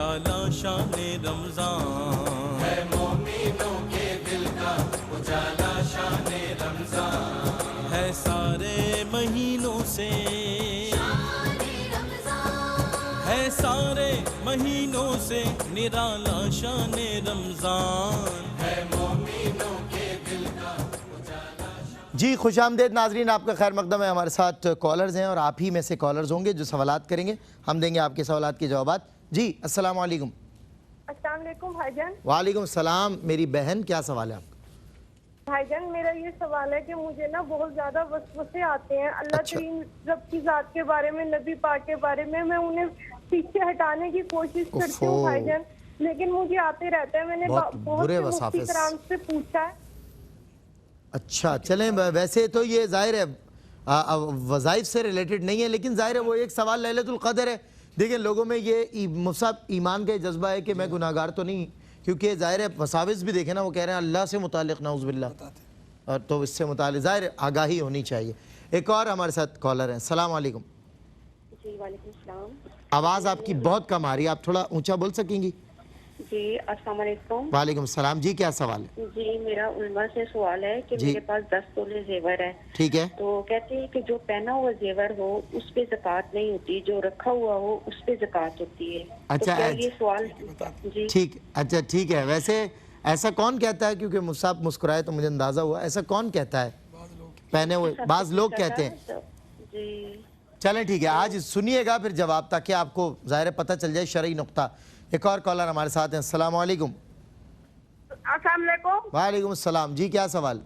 اعلیٰ شان رمضان ہے مومنوں کے دل کا اجالا شان رمضان ہے سارے مہینوں سے ہے سارے مہینوں سے نرالا شان رمضان ہے مومنوں کے دل کا اجالا شان. جی خوش آمدید ناظرین، آپ کا خیر مقدم ہے. ہمارے ساتھ کالرز ہیں اور آپ ہی میں سے کالرز ہوں گے جو سوالات کریں گے. ہم دیں گے آپ کے سوالات کے جوابات. جی السلام علیکم. السلام علیکم بھائی جان. وعلیکم السلام میری بہن، کیا سوال ہے آپ کا؟ بھائی جان میرا یہ سوال ہے کہ مجھے نا بہت زیادہ وسوسے آتے ہیں اللہ کریم رب کی ذات کے بارے میں، نبی پاک کے بارے میں انہیں پیچھے ہٹانے کی کوشش کرتی ہوں بھائی جان، لیکن مجھے آتے رہتا ہے. میں نے بہت سے مفتی کرام سے پوچھا ہے. اچھا چلیں، ویسے تو یہ ظاہر ہے وظائف سے ریلیٹڈ نہیں ہے، لیکن ظاہر ہے وہ ایک سوال لیلۃ القدر ہے. دیکھیں لوگوں میں یہ مصعب ایمان کا جذبہ ہے کہ میں گناہگار تو نہیں، کیونکہ ظاہر ہے وساوس بھی دیکھیں نا، وہ کہہ رہے ہیں اللہ سے متعلق نعوذ باللہ، اور تو اس سے متعلق ظاہر آگاہی ہونی چاہیے. ایک اور ہمارے ساتھ کالر ہیں. السلام علیکم. جی وعلیکم السلام. آواز آپ کی بہت کم آ رہی ہے، آپ تھوڑا اونچا بول سکیں گی؟ جی السلام علیکم. وعلیکم السلام. جی کیا سوال ہے؟ جی میرا علماء سے سوال ہے کہ میرے پاس 10 تولے زیور ہے. ٹھیک ہے. تو کہتے ہیں کہ جو پہنا ہوا زیور ہو اس پہ زکوٰۃ نہیں ہوتی، جو رکھا ہوا ہو اس پہ زکوٰۃ ہوتی ہے. اچھا تو کیا یہ سوال جی ٹھیک، اچھا ٹھیک ہے. ویسے ایسا کون کہتا ہے، کیونکہ مصعب مسکرائے تو مجھے اندازہ ہوا، ایسا کون کہتا ہے پہنے ہوئے؟ بعض لوگ کہتے ہیں. جی چلیں ٹھیک ہے، آج سنیے گا پھر جواب، تاکہ آپ کو ظاہر پتہ چل جائے شرعی نقطہ. ایک اور کالر ہمارے ساتھ ہیں. السلام علیکم. السلام علیکم. وعلیکم السلام. جی کیا سوال؟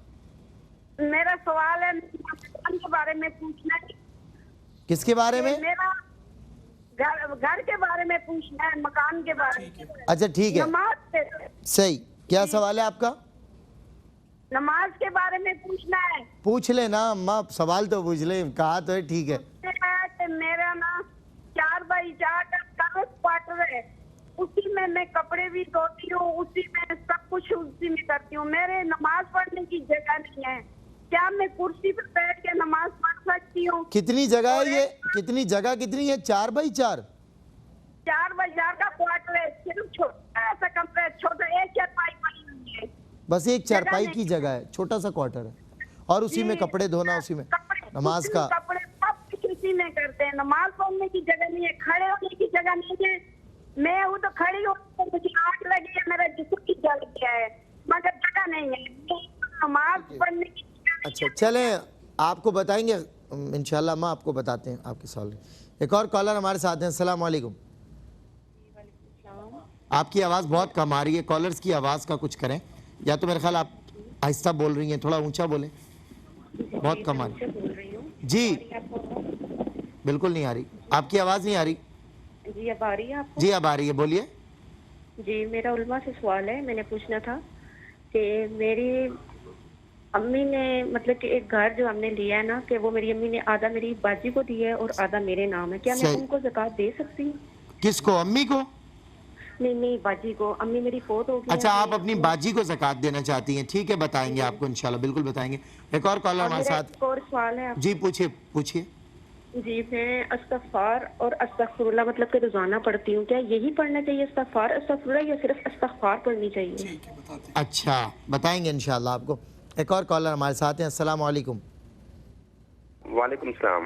میرا سوال ہے مکان کے بارے میں پوچھنا ہے. کس کے بارے میں؟ میرا گھر کے بارے میں پوچھنا ہے، مکان کے بارے میں. اچھا ٹھیک ہے، نماز سے صحیح. کیا سوال ہے آپ کا؟ نماز کے بارے میں پوچھنا ہے. پوچھ لیں نا اماں، سوال تو پوچھ لیں، کہا تو ہے. ٹھیک ہے. میرا نا 4x4 کا کوارٹر ہے، اسی میں کپڑے بھی دھوتی ہوں، اسی میں سب کچھ اسی میں کرتی ہوں. میرے نماز پڑھنے کی جگہ نہیں ہے، کیا میں کرسی پر بیٹھ کے نماز پڑھ سکتی ہوں؟ کتنی جگہ ہے یہ؟ کتنی جگہ کتنی ہے؟ 4x4 4x4 کا کوارٹر ہے، صرف چھوٹا سا کمرہ، چھوٹا ایک چارپائی پڑی ہوئی ہے. بس ایک چارپائی کی جگہ ہے، چھوٹا سا کوارٹر ہے، اور اسی میں کپڑے دھونا، اسی میں نماز کا. کپڑے سب کچھ اسی میں کرتے ہیں. نماز پڑھنے کی جگہ نہیں ہے، کھڑے ہونے کی جگہ نہیں ہے. میں ہوں تو کھڑی ہوں تو مجھے آگ لگی ہے، میرا جسم کی جل گیا ہے، مگر جگہ نہیں ہے نماز پڑھنے کی. اچھا چلیں آپ کو بتائیں گے انشاءاللہ، ماں آپ کو بتاتے ہیں آپ کے سوال. ایک اور کالر ہمارے ساتھ ہیں. السلام علیکم. آپ کی آواز بہت کم آ رہی ہے، کالرز کی آواز کا کچھ کریں، یا تو میرے خیال آپ آہستہ بول رہی ہیں، تھوڑا اونچا بولیں، بہت کم آ رہی. جی بالکل نہیں آ رہی، آپ کی آواز نہیں آ رہی. جی اب آ رہی ہے آپ کو؟ جی اب آ رہی ہے، بولیے. جی میرا علماء سے سوال ہے، میں نے پوچھنا تھا کہ میری امی نے مطلب کہ ایک گھر جو ہم نے لیا ہے نا، کہ وہ میری امی نے آدھا میری باجی کو دیا ہے اور آدھا میرے نام ہے، کیا میں ان کو زکوٰۃ دے سکتی ہوں؟ کس کو؟ امی کو؟ نہیں باجی کو. امی میری فوت ہو گئی. اچھا آپ اپنی باجی کو زکوٰۃ دینا چاہتی ہیں، ٹھیک ہے بتائیں گے آپ کو انشاءاللہ، بالکل بتائیں گے. ایک اور کالر ہمارے ساتھ. ایک اور سوال ہے. جی پوچھیے. جی میں استغفار اور استغفراللہ مطلب کہ روزانہ پڑھتی ہوں، کیا یہی پڑھنا چاہیے استغفار استغفراللہ، یا صرف استغفار پڑھنی چاہیے؟ اچھا بتائیں گے انشاءاللہ آپ کو. ایک اور کالر ہمارے ساتھ ہیں. السلام علیکم. وعلیکم السلام.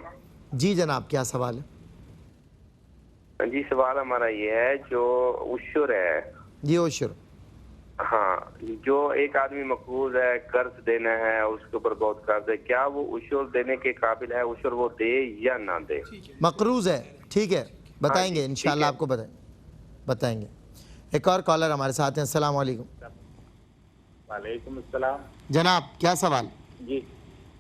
جی جناب کیا سوال ہے؟ جی سوال ہمارا یہ ہے، جو عشر ہے. جی عشر. ہاں جو ایک آدمی مقروض ہے، قرض دینا ہے، اس کے اوپر بہت قرض ہے، کیا وہ عشر دینے کے قابل ہے؟ عشر وہ دے یا نہ دے؟ مقروض ہے، ٹھیک ہے بتائیں گے انشاءاللہ آپ کو بتائیں گے. ایک اور کالر ہمارے ساتھ ہیں. السلام علیکم. وعلیکم السلام. جناب کیا سوال؟ جی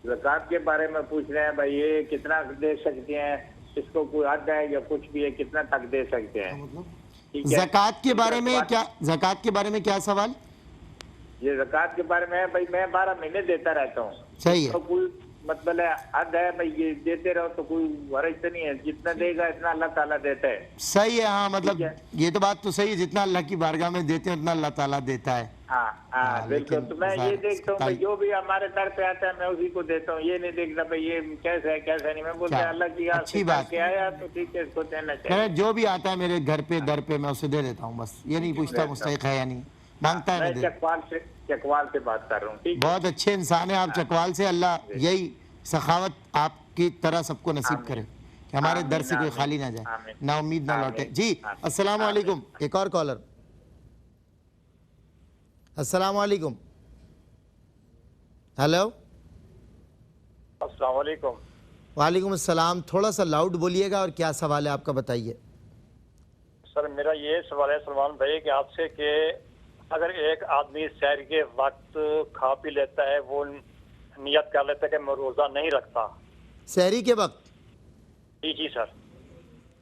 زکوٰۃ کے بارے میں پوچھ رہے ہیں بھائی، یہ کتنا دے سکتے ہیں؟ اس کو کوئی حد ہے یا کچھ بھی ہے؟ کتنا تک دے سکتے ہیں؟ زکوٰۃ کے بارے میں کیا؟ زکوٰۃ کے بارے میں کیا سوال؟ یہ زکوٰۃ کے بارے میں بھائی، میں 12 مہینے دیتا رہتا ہوں. صحیح ہے. تو کوئی मतलब हद है भाई, ये देते रहो तो कोई हर्ज तो नहीं है, जितना देगा इतना अल्लाह ताला देता है। सही है, हाँ मतलब ठीक है। ये तो बात तो सही है, जितना अल्लाह की बारगाह में देते हैं उतना अल्लाह ताला देता है। हाँ हाँ, बिल्कुल। लेकिन तो मैं ये देखता हूँ भाई, ताई- जो भी हमारे दर पे आता है मैं उसी को देता हूँ, ये नहीं देखता भाई ये कैसा है कैसा नहीं। मैं बोलता क्या? अल्लाह की याद अच्छी से बात। करके आया तो ठीक है, इसको देना चाहिए। मैं जो भी आता है मेरे घर पे दर पे मैं उसे दे देता हूँ, बस ये नहीं पूछता मुस्तहिक है या नहीं, मांगता है मैं मैं दे। चकवाल से बात कर रहा हूँ। ठीक है, बहुत अच्छे इंसान है आप चकवाल से, अल्लाह यही सखावत आपकी तरह सबको नसीब करे कि हमारे दर से कोई खाली ना जाए, आमीन। ना उम्मीद ना लौटे। जी आमीन। अस्सलाम वालेकुम। एक और कॉलर। अस्सलाम वालेकुम। हेलो। अस्सलाम वालेकुम। वालेकुम अस्सलाम। थोड़ा सा लाउड बोलिएगा और क्या सवाल है आपका, बताइए। सर मेरा ये सवाल है सलमान भाई कि आपसे कि अगर एक आदमी सहर के वक्त खा पी लेता है, वो नियत कर लेता है कि मैं रोज़ा नहीं रखता। सहरी के वक्त? जी जी सर।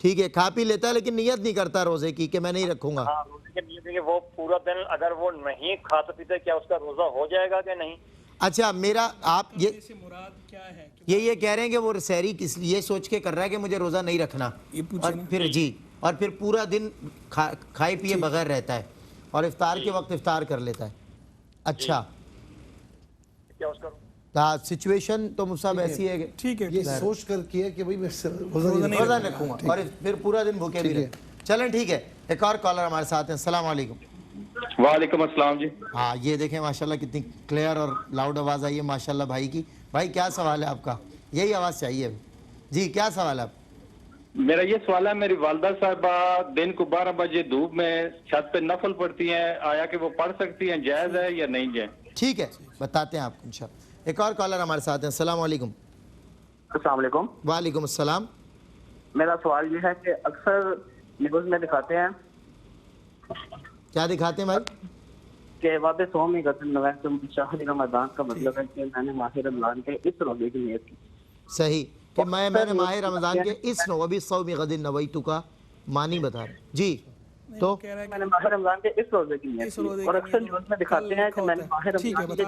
ठीक है, खा पी लेता है लेकिन नियत नहीं करता रोजे की कि मैं नहीं रखूंगा। हाँ, रोजे की नियत है कि वो पूरा दिन अगर वो नहीं खाता पीता, क्या उसका रोज़ा हो जाएगा कि नहीं? अच्छा, मेरा आप ये मुराद क्या है? ये कह रहे हैं कि वो सहरी किस ये सोच के कर रहा है कि मुझे रोज़ा नहीं रखना, और फिर जी और फिर पूरा दिन खाए पिए बगैर रहता है और इफ्तार के वक्त इफ्तार कर लेता है। अच्छा, क्या उसका सिचुएशन तो मुसाब ऐसी है कि ठीक है, ये सोच कर किया कि भाई मैं रोजा नहीं रोज़ा रखूंगा और फिर पूरा दिन भूखे भी रहे। चलें ठीक है, एक और कॉलर हमारे साथ हैं। अस्सलाम वालेकुम। वालेकुम अस्सलाम जी। हाँ, ये देखें माशाल्लाह कितनी क्लियर और लाउड आवाज़ आई है माशाल्लाह भाई की। भाई क्या सवाल है आपका? यही आवाज़ चाहिए अभी। जी क्या सवाल है आप? मेरा ये सवाल है, मेरी वालदा साहबा दिन को 12 बजे धूप में छत पे नफल पढ़ती हैं, आया कि वो पढ़ सकती हैं, जायज़ है या नहीं जायज़? ठीक है, बताते हैं आपको इंशाल्लाह। एक और कॉलर हमारे साथ हैं। अस्सलाम वालेकुम। अस्सलाम वालेकुम। वालेकुम अस्सलाम। मेरा सवाल ये है कि अक्सर न्यूज़ में दिखाते हैं, क्या दिखाते हैं भाई? कि वादे सौमी गतन नवैतुम शहर रमज़ान का मतलब है कि मैंने माह रमज़ान के इस रोज़े की नियत की। सही कि मैंने माह रमज़ान के इस नौबी सौमी गदिन नवैतु का मानी बता रहे। जी तो मैंने माह रमज़ान के इस रोज़े की नियत की, और अक्सर न्यूज़ में दिखाते हैं कि मैंने माह रमज़ान के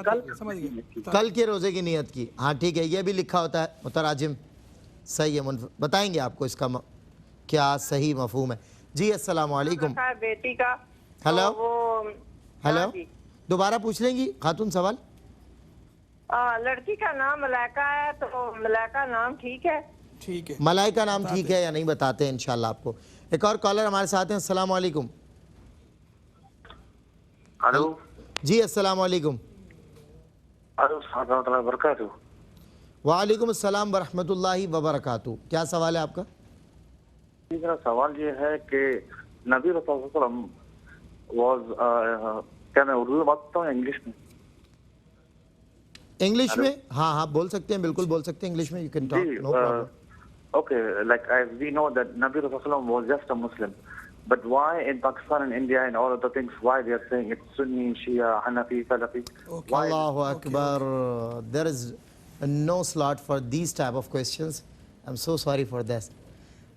कल के रोज़े की नियत की। हाँ ठीक है, ये भी लिखा होता है मुतराजिम। सही है, बताएंगे आपको इसका क्या सही मफहूम है। जी अस्सलाम वालेकुम। बेटी का हेलो तो वो हेलो, हाँ जी। दोबारा पूछ लेंगी खातून सवाल? लड़की का नाम मलाइका है, तो मलाइका नाम ठीक है? ठीक है, मलाइका नाम ठीक है या नहीं बताते हैं इंशाल्लाह आपको। एक और कॉलर हमारे साथ हैं। अस्सलाम वालेकुम। हेलो। जी अस्सलाम वालेकुम। बरकातहू। वालेकुम अस्सलाम वरहमतुल्लाहि वबरकातुहू। क्या सवाल है आपका? मेरा सवाल ये है कि नबी रसूल सल्लल्लाहु अलैहि वसल्लम वाज क्या मैं उर्दू में बात करता हूँ या इंग्लिश में? इंग्लिश में? हाँ हाँ बोल सकते हैं, बिल्कुल बोल सकते हैं इंग्लिश में। You can talk, no problem. Okay, like as we know that Nabi Rasulullah was just a Muslim, but why in Pakistan and India and all other things, why they are saying it's Sunni, Shia, Hanafi, Salafi? Why? Allahu Akbar. There is no slot for these type of questions. I'm so sorry for this.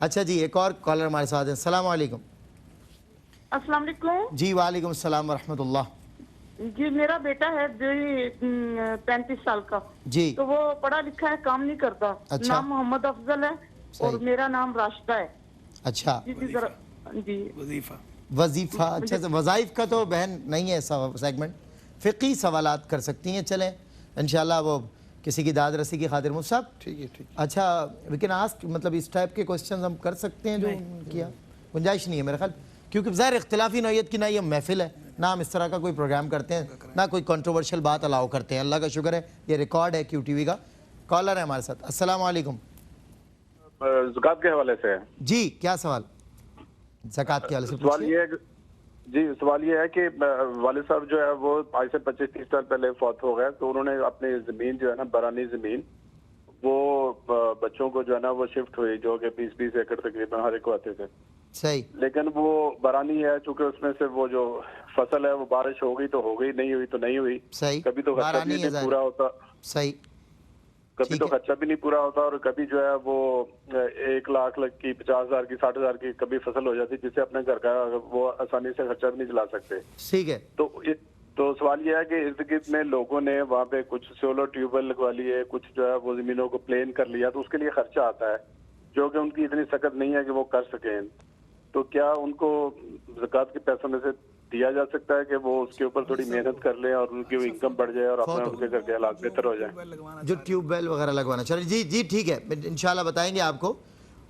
अच्छा जी, एक और collar हमारे साथ हैं। अस्सलाम वालेकुम। अस्सलाम वालेकुम जी वालेकुम अस्सलाम वरहमतुल्लाह। जी, मेरा बेटा है जो 35 साल का जी तो वो पढ़ा लिखा है, काम नहीं करता। अच्छा। नाम मोहम्मद अफजल है और सही। मेरा नाम राशिदा है। अच्छा, जी जी जरा जी वजीफा वजीफ़ा। अच्छा से वज़ाइफ का तो बहन नहीं है सेगमेंट, फ़िक़ी सवालात कर सकती हैं। चलें इंशाल्लाह वो किसी की दाद रसी की खातिर। मुझसे ठीक है। अच्छा वी कैन आस्क, मतलब इस टाइप के क्वेश्चन हम कर सकते हैं जो किया? गुंजाइश नहीं है मेरे ख्याल, क्योंकि ज़ाहिर इख्तिलाफ़ी नौयत की ना ये महफिल है, ना हम इस तरह का कोई प्रोग्राम करते हैं, ना कोई कंट्रोवर्शियल बात अलाउ करते हैं। अल्लाह का शुक्र है ये रिकॉर्ड है QTV का। कॉलर है हमारे साथ। अस्सलाम वालेकुम। ज़कात के हवाले से जी क्या सवाल? ज़कात के हवाले से सवाल पूछिए। ये है जी, सवाल ये है कि वालिद साहब जो है वो आज से 25-30 साल पहले फौत हो गए, तो उन्होंने अपनी ज़मीन जो है ना, बरानी ज़मीन, वो बच्चों को जो है ना वो शिफ्ट हुई, जो कि 20-20 एकड़ तकरीबन हर एक को आते थे। सही। लेकिन वो बरानी है, चूंकि उसमें से वो जो फसल है वो बारिश हो गई तो हो गई, नहीं हुई तो नहीं हुई। सही। कभी तो खर्चा बारानी भी है नहीं पूरा होता, सही। कभी तो खर्चा भी नहीं पूरा होता, और कभी जो है वो 1 लाख की, 50,000 की, 60,000 की कभी फसल हो जाती, जिससे अपने घर का वो आसानी से खर्चा भी नहीं चला सकते। ठीक है। تو سوال یہ ہے کہ ارد گرد میں لوگوں نے وہاں پہ کچھ سولر ٹیوب ویل لگوا لیے, کچھ جو ہے وہ زمینوں کو پلین کر لیا, تو اس کے لیے خرچہ آتا ہے جو کہ ان کی اتنی سخت نہیں ہے کہ وہ کر سکیں. تو کیا ان کو زکوٰۃ کے پیسوں میں سے دیا جا سکتا ہے کہ وہ اس کے اوپر تھوڑی محنت کر لیں اور ان کی انکم بڑھ جائے اور اپنا ان کے گھر کے حالات بہتر ہو جائیں؟ جو ٹیوب ویل وغیرہ لگوانا. چلیں جی جی ٹھیک ہے, انشاءاللہ بتائیں گے آپ کو.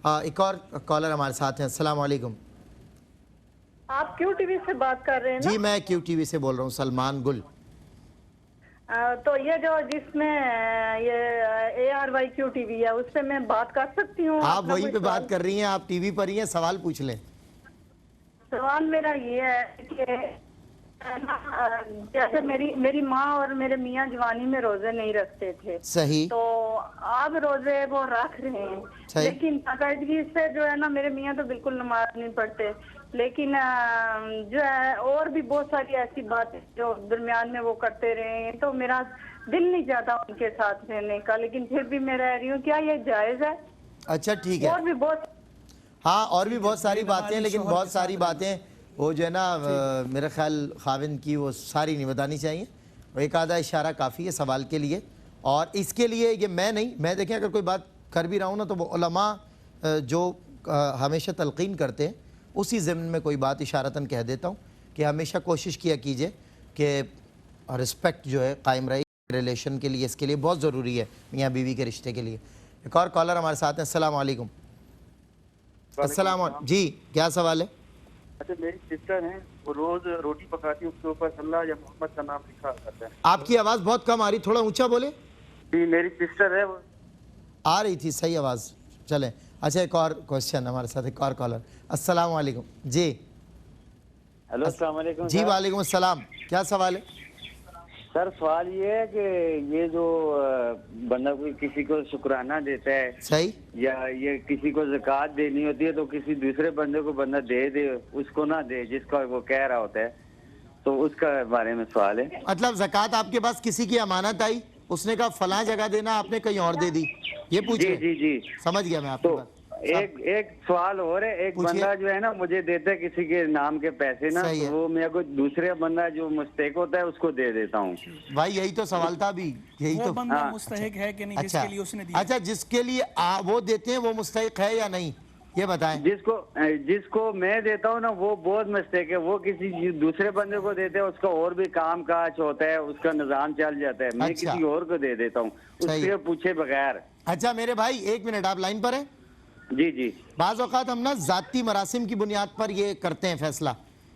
ایک اور کالر ہمارے ساتھ ہیں. السلام علیکم. آپ کیو ٹی وی سے بات کر رہے ہیں نا؟ جی میں کیو ٹی وی سے بول رہا ہوں, سلمان گل. تو یہ جو جس میں یہ ARY کیو ٹی وی ہے اس پہ میں بات کر سکتی ہوں؟ آپ وہیں پہ بات کر رہی ہیں, آپ ٹی وی پر ہی ہیں, سوال پوچھ لیں. سوال میرا یہ ہے کہ جیسے میری ماں اور میرے میاں جوانی میں روزے نہیں رکھتے تھے. صحیح. تو اب روزے وہ رکھ رہے ہیں, لیکن باقاعدگی سے جو ہے نا میرے میاں تو بالکل نماز نہیں پڑھتے, لیکن جو ہے اور بھی بہت ساری ایسی باتیں جو درمیان میں وہ کرتے رہے ہیں, تو میرا دل نہیں چاہتا ان کے ساتھ رہنے کا, لیکن پھر بھی میں رہ رہی ہوں. کیا یہ جائز ہے؟ اچھا ٹھیک ہے. اور بھی بہت ہاں اور بھی بہت ساری باتیں ہیں, لیکن بہت ساری باتیں وہ جو ہے نا میرا خیال خاوند کی وہ ساری نہیں بتانی چاہیے, وہ ایک آدھا اشارہ کافی ہے سوال کے لیے. اور اس کے لیے یہ میں نہیں, میں دیکھیں اگر کوئی بات کر بھی رہا ہوں نا تو وہ علماء جو ہمیشہ تلقین کرتے ہیں اسی ضمن میں کوئی بات اشارتاً کہہ دیتا ہوں کہ ہمیشہ کوشش کیا کیجئے کہ رسپیکٹ جو ہے قائم رہے ریلیشن کے لیے, اس کے لیے بہت ضروری ہے میاں بیوی کے رشتے کے لیے. ایک اور کالر ہمارے ساتھ ہیں. السلام علیکم. السلام علیکم. جی کیا سوال ہے؟ اچھا میری سسٹر ہیں, وہ روز روٹی پکاتی ہیں, اس کے اوپر اللہ یا محمد کا نام لکھا کرتے ہیں. آپ کی آواز بہت کم آ رہی, تھوڑا اونچا بولے. جی میری سسٹر ہے, وہ آ رہی تھی صحیح آواز. چلیں اچھا ایک اور کوشچن ہمارے ساتھ, ایک اور کالر. السلام علیکم. جی ہیلو السلام علیکم. جی وعلیکم السلام. کیا سوال ہے؟ سر سوال یہ ہے کہ یہ جو بندہ کوئی کسی کو شکرانہ دیتا ہے, صحیح, یا یہ کسی کو زکوٰۃ دینی ہوتی ہے تو کسی دوسرے بندے کو بندہ دے اس کو نہ دے جس کا وہ کہہ رہا ہوتا ہے, تو اس کا بارے میں سوال ہے. مطلب زکوٰۃ آپ کے پاس کسی کی امانت آئی, اس نے کہا فلاں جگہ دینا, آپ نے کہیں اور دے دی, یہ پوچھ رہے ہیں؟ جی جی سمجھ گیا میں آپ کی بات. ایک سوال ہو رہا ہے, ایک بندہ جو ہے نا مجھے دیتا ہے کسی کے نام کے پیسے نا, تو وہ میں کو دوسرے بندہ جو مستحق ہوتا ہے اس کو دے دیتا ہوں. بھائی یہی تو سوال تھا بھی, یہی تو. وہ بندہ مستحق ہے کہ نہیں جس کے لیے اس نے دیا؟ اچھا جس کے لیے وہ دیتے ہیں وہ مستحق ہے یا نہیں یہ بتائیں. جس کو میں دیتا ہوں نا وہ بہت مستحق ہے, وہ کسی دوسرے بندے کو دیتے ہیں, اس کا اور بھی کام کاج ہوتا ہے, اس کا نظام چل جاتا ہے, میں کسی اور کو دے دیتا ہوں اس سے پوچھے بغیر. اچھا میرے بھائی ایک منٹ آپ لائن پر ہیں. جی جی. بعض اوقات ہم نا ذاتی مراسم کی بنیاد پر یہ کرتے ہیں فیصلہ,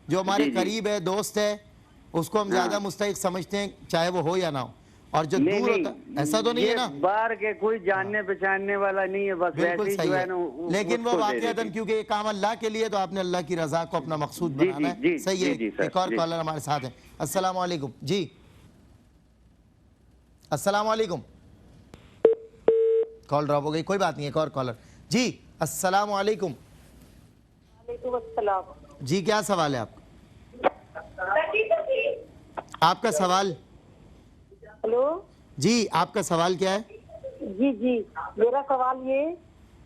جو ہمارے قریب ہے, دوست ہے, اس کو ہم زیادہ مستحق سمجھتے ہیں چاہے وہ ہو یا نہ ہو, اور جو دور ہوتا ہے ایسا تو نہیں ہے نا, باہر کے کوئی جاننے پہچاننے والا نہیں ہے, بس بالکل صحیح ہے, لیکن وہ واقعتاً کیونکہ یہ کام اللہ کے لیے تو آپ نے اللہ کی رضا کو اپنا مقصود بنانا ہے. صحیح ہے. ایک اور کالر ہمارے ساتھ ہیں. السلام علیکم. جی السلام علیکم. کال ڈراپ ہو گئی, کوئی بات نہیں. ایک اور کالر. جی السلام علیکم. وعلیکم السلام. جی کیا سوال ہے آپ کا؟ آپ کا سوال. ہلو جی آپ کا سوال کیا ہے؟ جی جی میرا سوال یہ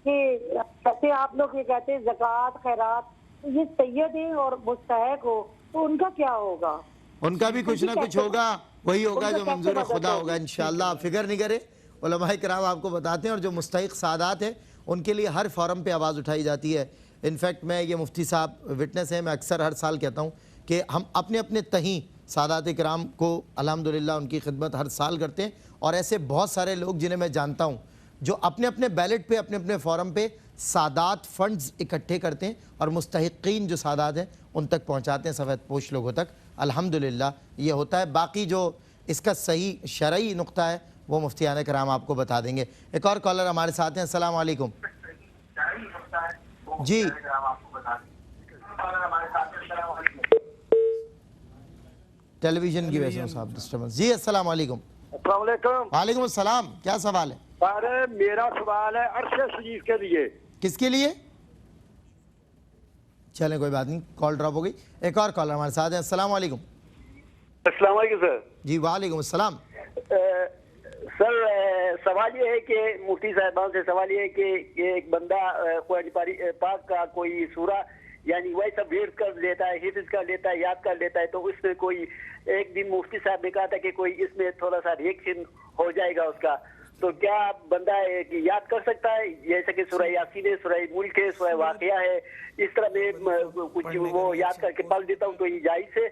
کہ جیسے آپ لوگ یہ کہتے ہیں زکوٰۃ خیرات, یہ سید ہیں اور مستحق ہو تو ان کا کیا ہوگا؟ ان کا بھی کچھ نہ کچھ ہوگا, وہی ہوگا جو منظور خدا ہوگا انشاءاللہ. آپ فکر نہیں کریں, علماء کرام آپ کو بتاتے ہیں, اور جو مستحق سعادات ہیں ان کے لیے ہر فورم پہ آواز اٹھائی جاتی ہے. انفیکٹ میں یہ مفتی صاحب وٹنس ہیں, میں اکثر ہر سال کہتا ہوں کہ ہم اپنے اپنے تہیں سادات کرام کو الحمدللہ ان کی خدمت ہر سال کرتے ہیں, اور ایسے بہت سارے لوگ جنہیں میں جانتا ہوں جو اپنے اپنے بیلٹ پہ اپنے اپنے فورم پہ سادات فنڈز اکٹھے کرتے ہیں اور مستحقین جو سادات ہیں ان تک پہنچاتے ہیں, سفید پوش لوگوں تک. الحمدللہ یہ ہوتا ہے. باقی جو اس کا صحیح شرعی نقطہ ہے وہ مفتیان کرام آپ کو بتا دیں گے. ایک اور کالر ہمارے ساتھ ہیں. السلام علیکم. جی ٹیلی ویژن کی وجہ سے صاحب ڈسٹربنس. جی السلام علیکم. السلام علیکم. وعلیکم السلام. کیا سوال ہے؟ ارے میرا سوال ہے عرش شریف کے لیے. کس کے لیے؟ چلیں کوئی بات نہیں, کال ڈراپ ہو گئی. ایک اور کالر ہمارے ساتھ ہیں. السلام علیکم. السلام علیکم سر. جی وعلیکم السلام. سر سوال یہ ہے کہ مفتی صاحبان سے سوال یہ ہے کہ ایک بندہ قرآن پاک کا کوئی سورہ यानी वैसा वेट कर लेता है, हिफ्ज कर लेता है, याद कर लेता है, तो उसमें कोई एक दिन मुफ्ती साहब ने कहा था कि कोई इसमें थोड़ा सा रिएक्शन हो जाएगा उसका, तो क्या बंदा है कि याद कर सकता है, जैसे कि सूरह यासीन है, सूरह मुल्क है, सूरह वाक़िया है, इस तरह में कुछ वो याद करके पढ़ देता हूँ, तो ये जायज़ है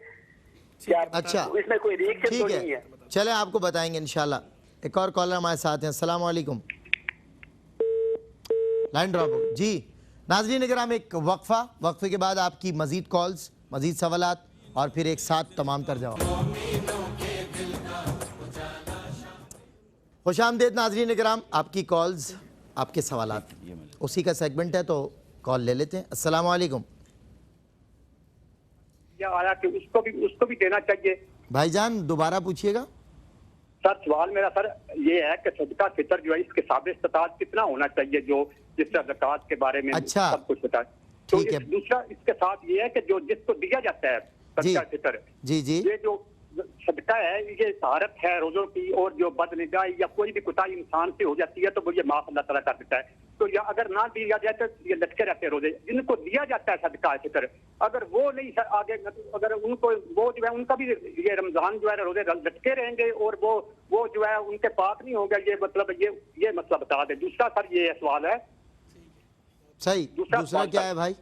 क्या? अच्छा, इसमें कोई रिएक्शन तो नहीं है? चले आपको बताएंगे इंशाल्लाह। एक और कॉलर हमारे साथ हैं। अस्सलाम वालेकुम। लाइन ड्रॉप हो जी। नाज़रीन इकराम, एक वक्फे के बाद आपकी मजीद कॉल्स, मजीद सवालात और फिर एक साथ तमाम तर जवाब। खुशामदीद नाज़रीन इकराम, आपकी कॉल्स, आपके सवालात, उसी का सेगमेंट है, तो कॉल ले लेते हैं। अस्सलाम वालेकुम। आया कि उसको भी देना चाहिए। भाईजान दोबारा पूछिएगा। सर सवाल मेरा सर ये है कि सदका फितर जो है इसके साबित इस्तात कितना होना चाहिए, जो जिससे ज़कात के बारे में अच्छा, सब कुछ बताए। तो दूसरा इसके साथ ये है कि जो जिसको दिया जाता है सदका फितर, जी जी, ये जो सदका है ये तारत है रोजों की, और जो बदनिगाही या कोई भी कुताही इंसान से हो जाती है तो वो ये माफ अल्लाह ताला कर देता है। तो या अगर ना दिया जाए तो ये लटके रहते हैं रोजे। जिनको दिया जाता है सदका फितर, अगर वो नहीं आगे, अगर उनको वो जो है उनका भी ये रमजान जो है रोजे लटके रहेंगे और वो जो है उनके पाक नहीं होगा, ये मतलब ये मसला बता दे। दूसरा सर ये सवाल है, सही, दूसरा क्या है भाई?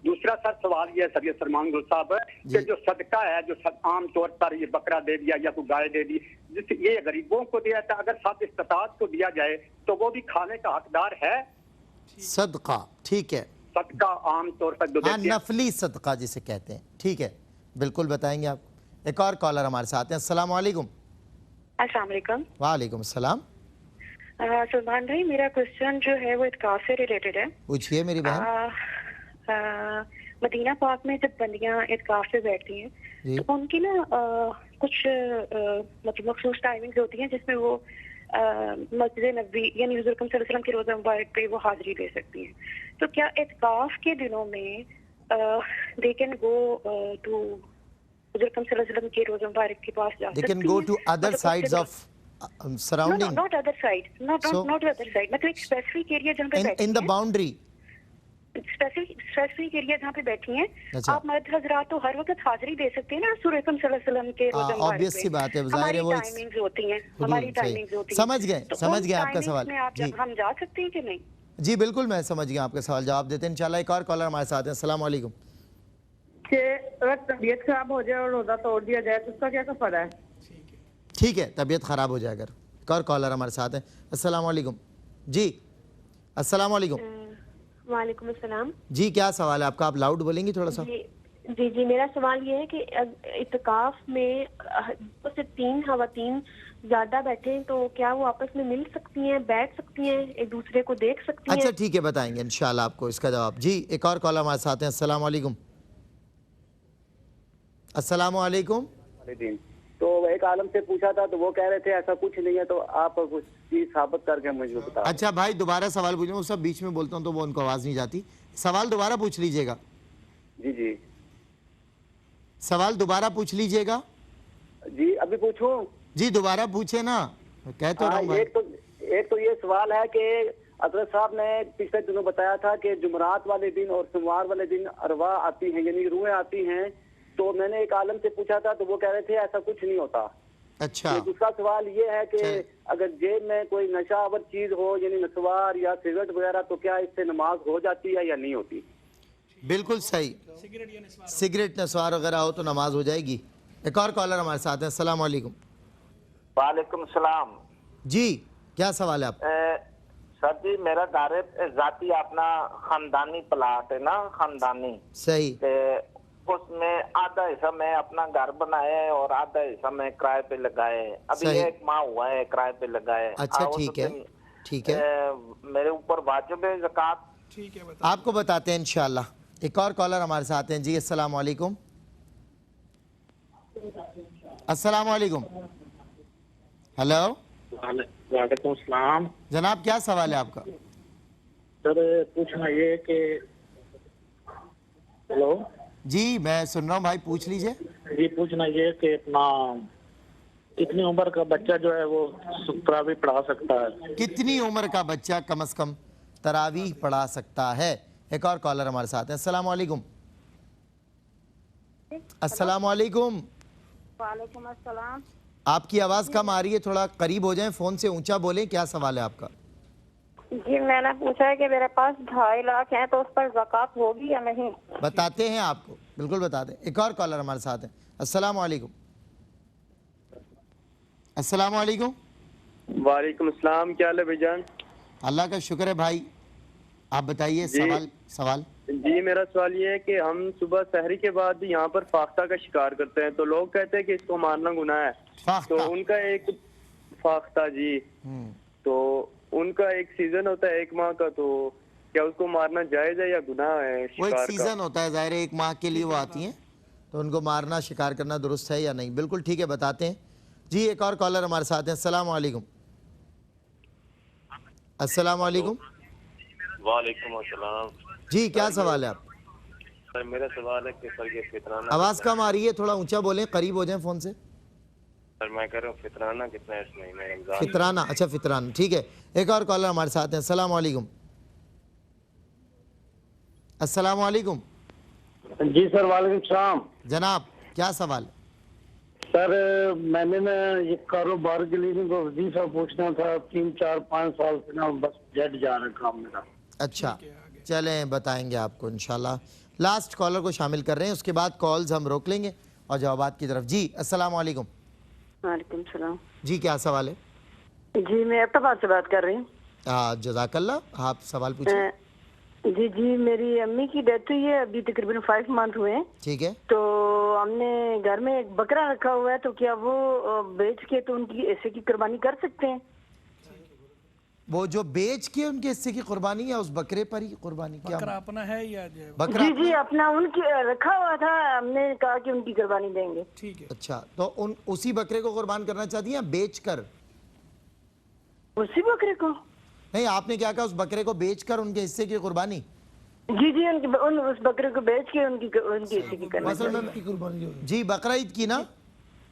दूसरा सर सवाल ये है सर, ये सलमान गुल साहब कि जो सदका है, जो आम तौर पर ये बकरा दे दिया या कोई गाय दे दी, जिस ये गरीबों को दिया था, अगर साथ इस्तात को दिया जाए तो वो भी खाने का हकदार है। सदका, ठीक है, सदका आम तौर पर जो हाँ, नफली सदका जिसे कहते हैं, ठीक है, बिल्कुल बताएंगे आपको। एक और कॉलर हमारे साथ हैं। अस्सलाम वालेकुम। अस्सलाम वालेकुम। वालेकुम सलाम। सुल्तान भाई, मेरा क्वेश्चन जो है वो इत्काफ से रिलेटेड है। पूछिए मेरी बहन। मदीना पाक में जब बंदियां इत्काफ पे बैठती हैं तो उनकी ना कुछ मतलब मखसूस टाइमिंग्स होती हैं जिसमें वो मस्जिद नबी यानी हुज़ूर सल्लल्लाहु अलैहि वसल्लम के रोज़ा मुबारक पे वो हाजिरी दे सकती हैं। तो क्या इत्काफ के दिनों में दे कैन गो टू हुज़ूर सल्लल्लाहु अलैहि वसल्लम के रोज़ा मुबारक के पास जा सकती हैं? They can go to other sides of surrounding. No, not other side. Not other side. मतलब एक स्पेसिफिक एरिया जहाँ पे बैठी हैं। In the boundary. Specific area जहाँ पे बैठी हैं, आप मर्द हजरात तो हर वक्त हाजिरी दे सकते हैं ना हुज़ूर सल्लल्लाहु अलैहि वसल्लम के रोज़ा मुबारक पे। ऑब्वियस सी बात है, ज़ाहिर है वो टाइमिंग्स होती हैं, हमारी टाइमिंग्स होती हैं। समझ गए आपका सवाल। हम जा सकते हैं कि नहीं? जी बिल्कुल, मैं समझ गया आपका सवाल, जवाब देते हैं इंशाल्लाह। एक और कॉलर हमारे साथ हैं। अस्सलाम वालेकुम। कि अगर तबीयत खराब हो जाए और रोजा तोड़ दिया जाए तो उसका क्या कफारा है? ठीक है, तबीयत खराब हो जाए अगर। एक और कॉलर हमारे साथ हैं। अस्सलाम वालेकुम। जी अस्सलाम वालेकुम। वालेकुम अस्सलाम। जी क्या सवाल है आपका? आप लाउड बोलेंगी थोड़ा सा? जी मेरा सवाल ये है कि इत्काफ में दो से तीन खवातीन ज्यादा बैठे तो क्या वो आपस में मिल सकती हैं, बैठ सकती हैं, एक दूसरे को देख सकती हैं? अच्छा ठीक है, बताएंगे इंशाल्लाह आपको इसका जवाब। जी एक और कॉलर हमारे साथ हैं। अस्सलाम वालेकुम। अस्सलाम वालेकुम। तो एक आलम से पूछा था तो वो कह रहे थे ऐसा कुछ नहीं है, तो आप कुछ चीज साबित करके मुझे बता। अच्छा भाई दोबारा सवाल पूछो, वो सब बीच में बोलता हूँ तो वो उनको आवाज नहीं जाती। सवाल दोबारा पूछ लीजिएगा। जी जी सवाल दोबारा पूछ लीजिएगा। जी अभी पूछूं? जी दोबारा पूछे ना, कह तो रहा हूं भाई। एक तो ये सवाल है कि हज़रत साहब ने पिछले दिनों बताया था कि जुमरात वाले दिन और सोमवार वाले दिन अरवा आती हैं, यानी रूहें आती हैं। तो मैंने एक आलम से पूछा था तो वो कह रहे थे ऐसा कुछ नहीं होता। अच्छा। दूसरा सवाल ये है कि अगर जेब में कोई नशावर चीज हो यानी नस्वार या सिगरेट वगैरह, तो क्या इससे नमाज हो जाती है या नहीं होती? बिल्कुल सही, सिगरेट नस्वार वगैरह हो तो नमाज हो जाएगी। एक और कॉलर हमारे साथ है। अस्सलाम वालेकुम। वालेकुम सलाम। जी क्या सवाल है आपका? सर जी मेरा घर जाती अपना खानदानी प्लाट है ना, खानदानी। सही। उसमें आधा हिस्सा मैं अपना घर बनाया है और आधा हिस्सा मैं किराए पे लगाए। अभी 1 माह हुआ है किराए पे लगाए। अच्छा ठीक है, ठीक है। मेरे ऊपर वाजिब है ज़कात? ठीक है आपको बताते हैं इंशाल्लाह। एक और कॉलर हमारे साथ हैं। जी अस्सलाम वालेकुम। अस्सलाम वालेकुम। हेलो। वालेकुम सलाम। जनाब क्या सवाल है आपका? सर पूछना ये कि हेलो। जी मैं सुन रहा हूँ भाई, पूछ लीजिए। जी पूछना ये कि अपना कितनी उम्र का बच्चा जो है वो तरावी पढ़ा सकता है? कितनी उम्र का बच्चा कम से कम तरावी पढ़ा सकता है? एक और कॉलर हमारे साथ है। अस्सलाम वालेकुम। अस्सलाम वालेकुम। वालेकुम अस्सलाम। आपकी आवाज़ कम आ रही है, थोड़ा करीब हो जाएं, फ़ोन से ऊंचा बोलें। क्या सवाल है आपका? जी मैंने पूछा है कि मेरे पास 2.5 लाख है तो उस पर ज़कात होगी या नहीं? बताते हैं आपको, बिल्कुल बता दें। एक और कॉलर हमारे साथ है। अस्सलाम वालेकुम। अस्सलाम वालेकुम। वालेकुम अस्सलाम। क्या हाल है भाईजान? अल्लाह का शुक्र है भाई, आप बताइए। सवाल जी, मेरा सवाल ये है कि हम सुबह सहरी के बाद यहाँ पर फाख्ता का शिकार करते हैं, तो लोग कहते हैं कि इसको मारना गुनाह है। तो उनका एक फाख्ता जी, तो उनका एक सीजन होता है 1 माह का, तो क्या उसको मारना जायज है या गुनाह है? वो एक सीजन होता है, ज़ाहिर है 1 माह के लिए वो आती हैं, तो उनको मारना शिकार करना दुरुस्त है या नहीं? बिल्कुल ठीक है, बताते हैं जी। एक और कॉलर हमारे साथ हैं। अस्सलाम वालेकुम। अस्सलाम वालेकुम। वालेकुम अस्सलाम। जी, क्या सवाल है आप? सर मेरा सवाल है कि सर ये फितराना, आवाज़ कम आ रही है, थोड़ा ऊंचा बोलें, करीब हो जाएं फ़ोन से। सर मैं कह रहा हूँ फितराना कितना है इस महीने रमजान? फितराना, अच्छा फितराना, ठीक है। एक और कॉलर हमारे साथ हैं। अस्सलाम वालेकुम। अस्सलाम वालेकुम। जी सर, वालेकुम सलाम। जनाब, क्या सवाल? सर मैंने ना ये कारोबार के लिए इनको वजीफा पूछना था। 3, 4, 5 साल से ना बस जट जा रहा काम मेरा। अच्छा, चलें बताएंगे आपको इंशाल्लाह। लास्ट कॉलर को शामिल कर रहे हैं, उसके बाद कॉल्स हम रोक लेंगे और जवाबात की तरफ। जी अस्सलाम वालेकुम। वालेकुम सलाम। जी, क्या सवाल है? जी मैं एबटाबाद से बात कर रही हूँ। जज़ाकल्लाह, आप सवाल पूछिए। जी मेरी अम्मी की डेथ हुई है, अभी तकरीबन 5 मंथ हुए हैं। ठीक है। तो हमने घर में एक बकरा रखा हुआ है, तो क्या वो बेच के तो उनकी ऐसे की कुर्बानी कर सकते हैं? वो जो बेच के उनके हिस्से की कुर्बानी या उस बकरे पर ही कुर्बानी? क्या बकरा अपना है या बकरा? जी अपना उनकी रखा हुआ था, हमने कहा कि उनकी कुर्बानी देंगे। ठीक है। अच्छा, तो उसी बकरे को कुर्बान करना चाहती हैं या बेच कर? उसी बकरे को नहीं, आपने क्या कहा? उस बकरे को बेच कर उनके हिस्से की कुर्बानी? जी उस बकरे को बेच के उनकी हिस्से की कुर्बानी। जी बकरा ईद की ना?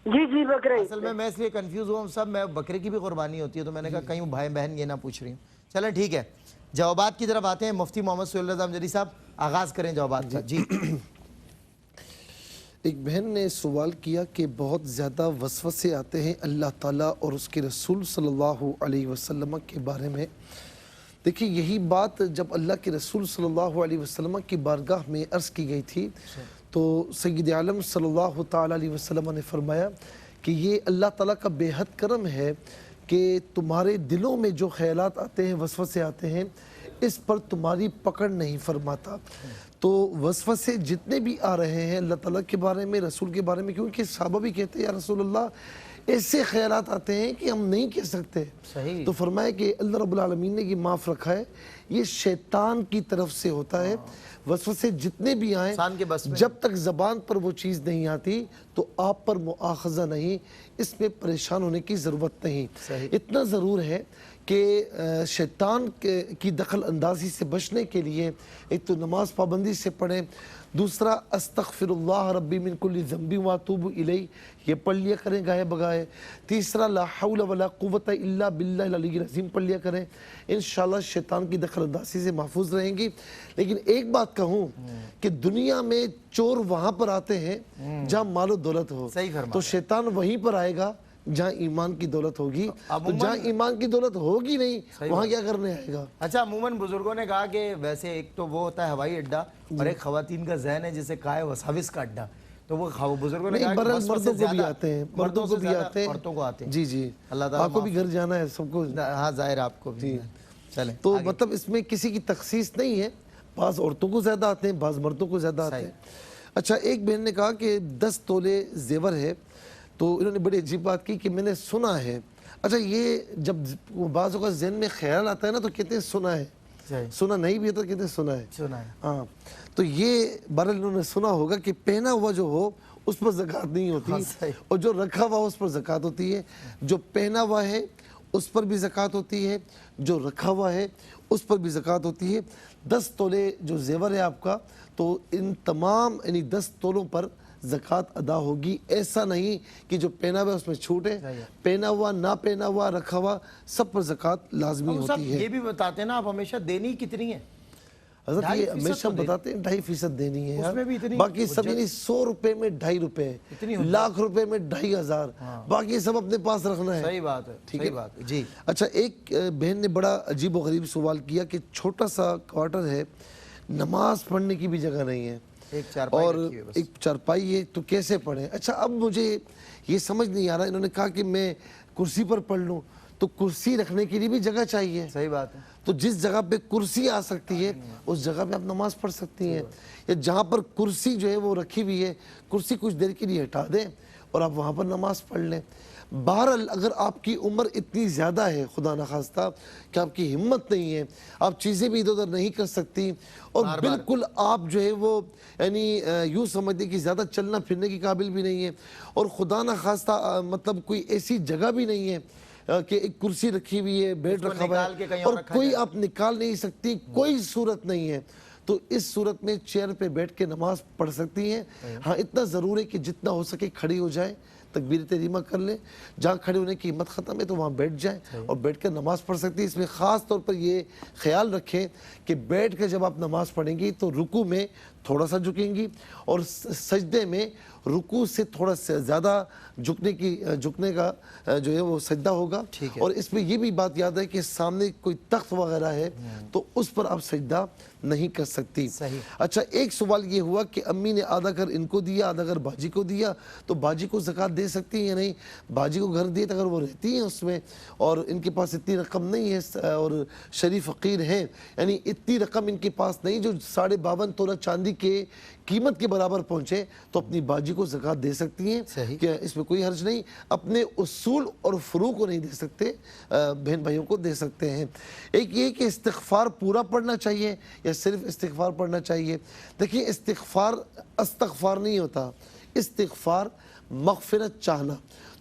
जी बकरा ईद। असल में मैं इसलिए कंफ्यूज हुआ सब, मैं बकरे की भी कुर्बानी होती है, तो मैंने कहा कहीं भाई बहन ये ना पूछ रही हूँ। चलें ठीक है, जवाबात की तरफ आते हैं। मुफ्ती मोहम्मद सुहेल रज़ा अमजदी साहब, आगाज़ करें जवाबात का। जी एक बहन ने सवाल किया कि बहुत ज़्यादा वसवसे आते हैं अल्लाह ताला और उसके रसूल सल्लल्लाहु अलैहि वसल्लम के बारे में। देखिए, यही बात जब अल्लाह के रसूल सल्लल्लाहु अलैहि वसल्लम की बारगाह में अर्ज़ की गई थी, तो सय्यद आलम सल्लल्लाहु ताला अलैहि वसल्लम ने फरमाया कि ये अल्लाह ताला का बेहद करम है कि तुम्हारे दिलों में जो ख्यालात आते हैं, वसवसे आते हैं, इस पर तुम्हारी पकड़ नहीं फरमाता। तो वसवसे जितने भी आ रहे हैं अल्लाह ताला के बारे में, रसूल के बारे में, क्योंकि सहाबा भी कहते हैं या रसूल अल्लाह ऐसे ख्यालात आते हैं कि हम नहीं कह सकते। सही। तो फरमाया कि अल्लाह रब्बुल आलमीन ने ये माफ़ रखा है, ये शैतान की तरफ से होता है। वसवसे जितने भी आए, जब तक ज़बान पर वो चीज़ नहीं आती तो आप पर मुआखज़ा नहीं, इसमें परेशान होने की ज़रूरत नहीं। इतना ज़रूर है कि शैतान की दखल अंदाजी से बचने के लिए एक तो नमाज पाबंदी से पढ़ें, दूसरा अस्तग़फिरुल्लाह रब्बी मिन कुल्ली ज़ंबी व अतूबु इलैह, ये पढ़ लिया करें गाए बगाए। तीसरा ला हौला वला कुव्वता इल्ला बिल्लाहिल अलीय्यिल अज़ीम पढ़ लिया करें। इंशाअल्लाह शैतान की दखल अंदाजी से महफूज रहेंगी। लेकिन एक बात कहूँ कि दुनिया में चोर वहाँ पर आते हैं जहाँ मालो दौलत हो, तो शैतान वहीं पर आएगा जहाँ ईमान की दौलत होगी। तो जहाँ ईमान की दौलत होगी नहीं, वहाँ क्या करने आएगा? अच्छा, अमूमन बुजुर्गों ने कहा कि वैसे एक तो वो होता है हवाई अड्डा और एक खवातीन का जहन है जिसे कहा है वसाविस का अड्डा। तो वो बुजुर्गों ने कहा मर्दों को भी आते हैं, मर्दों को भी आते हैं, औरतों को आते हैं। जी अल्लाह ताला आपको भी घर जाना है, सबको। हाँ जाहिर आपको भी। चले, तो मतलब इसमें किसी की तखसीस नहीं है, बाज़ औरतों को ज़्यादा आते हैं, बाज़ मर्दों को ज़्यादा आते हैं। अच्छा, एक बहन ने कहा कि 10 तोले जेवर है, तो इन्होंने बड़ी अजीब बात की कि मैंने सुना है। अच्छा, ये जब बाज़ का ज़हन में ख्याल आता है ना, तो कहते हैं सुना है, सुना नहीं भी है तो कहते हैं सुना है। हाँ, तो ये बहरहाल इन्होंने सुना होगा कि पहना हुआ जो हो उस पर ज़कात नहीं होती, और जो रखा हुआ उस पर ज़कात होती है। जो पहना हुआ है उस पर भी ज़कात होती है, जो रखा हुआ है उस पर भी ज़कात होती है। 10 तोले जो जेवर है आपका, तो इन तमाम यानी 10 तोलों पर ज़कात अदा होगी। ऐसा नहीं कि जो पहना हुआ उसमें छूट है, पहना हुआ, ना पहना हुआ, रखा हुआ, सब पर ज़कात लाजमी होती है। ये भी बताते हैं ना आप हमेशा, देनी कितनी है? حضرت یہ ہمیشہ بتاتے ہیں 2.5% دینی ہے یار، باقی سب یعنی 100 روپے میں 2.5 روپے، لاکھ روپے میں 2.5 باقی سب اپنے پاس رکھنا ہے. صحیح بات ہے، ٹھیک ہے جی. اچھا ایک بہن نے بڑا عجیب و غریب سوال کیا کہ چھوٹا سا کوارٹر ہے، نماز پڑھنے کی بھی جگہ نہیں ہے اور ایک چارپائی ہے، تو کیسے پڑھیں؟ اچھا اب مجھے یہ سمجھ نہیں آ رہا، انہوں نے کہا کہ میں کرسی پر پڑھ لوں، تو کرسی رکھنے کے لیے بھی جگہ چاہیے. صحیح بات ہے. تو جس جگہ پہ کرسی آ سکتی ہے اس جگہ پہ آپ نماز پڑھ سکتی ہیں، یا جہاں پر کرسی جو ہے وہ رکھی ہوئی ہے کرسی کچھ دیر کے لیے ہٹا دیں اور آپ وہاں پر نماز پڑھ لیں. بہرحال اگر آپ کی عمر اتنی زیادہ ہے خدا نخواستہ کہ آپ کی ہمت نہیں ہے، آپ چیزیں بھی ادھر ادھر نہیں کر سکتی اور بالکل آپ جو ہے وہ یعنی یوں سمجھتے کہ زیادہ چلنا پھرنے کی قابل بھی نہیں ہے، اور خدا نخواستہ مطلب کوئی ایسی جگہ بھی نہیں ہے کہ ایک کرسی رکھی ہوئی ہے، بیڈ رکھا ہوا ہے اور کوئی آپ نکال نہیں سکتی، کوئی صورت نہیں ہے، تو اس صورت میں چیئر پہ بیٹھ کے نماز پڑھ سکتی ہیں. ہاں اتنا ضرور ہے کہ جتنا ہو سکے کھڑی ہو جائیں، تکبیر تحریمہ کر لیں، جہاں کھڑے ہونے کی ہمت ختم ہے تو وہاں بیٹھ جائیں اور بیٹھ کر نماز پڑھ سکتی ہیں. اس میں خاص طور پر یہ خیال رکھیں کہ بیٹھ کے جب آپ نماز پڑھیں گی تو رکوع میں تھوڑا سا جھکیں گی اور سجدے میں رکوع سے تھوڑا سا زیادہ جھکنے کا جو ہے وہ سجدہ ہوگا. اور اس میں یہ بھی بات یاد ہے کہ سامنے کوئی تخت وغیرہ ہے تو اس پر آپ سجدہ نہیں کر سکتی. اچھا ایک سوال یہ ہوا کہ امی نے آدھا گھر ان کو دیا، آدھا گھر باجی کو دیا، تو باجی کو زکوٰۃ دے سکتی ہیں یا نہیں؟ باجی کو گھر دیے تو اگر وہ رہتی ہیں اس میں اور ان کے پاس اتنی رقم نہیں ہے اور شریف فقیر ہیں، یعنی اتنی رقم ان کے پاس نہیں جو 52.5 تولہ چاندی کے قیمت کے برابر پہنچے، تو اپنی باجی کو زکوٰۃ دے سکتی ہیں کہ اس میں کوئی حرج نہیں. اپنے اصول اور فروع کو نہیں دے سکتے، بہن بھائیوں کو دے سکتے ہیں. ایک یہ کہ استغفار پورا پڑھنا چاہیے یا صرف استغفار پڑھنا چاہیے؟ دیکھیں استغفار نہیں ہوتا، استغفار مغفرت چاہنا.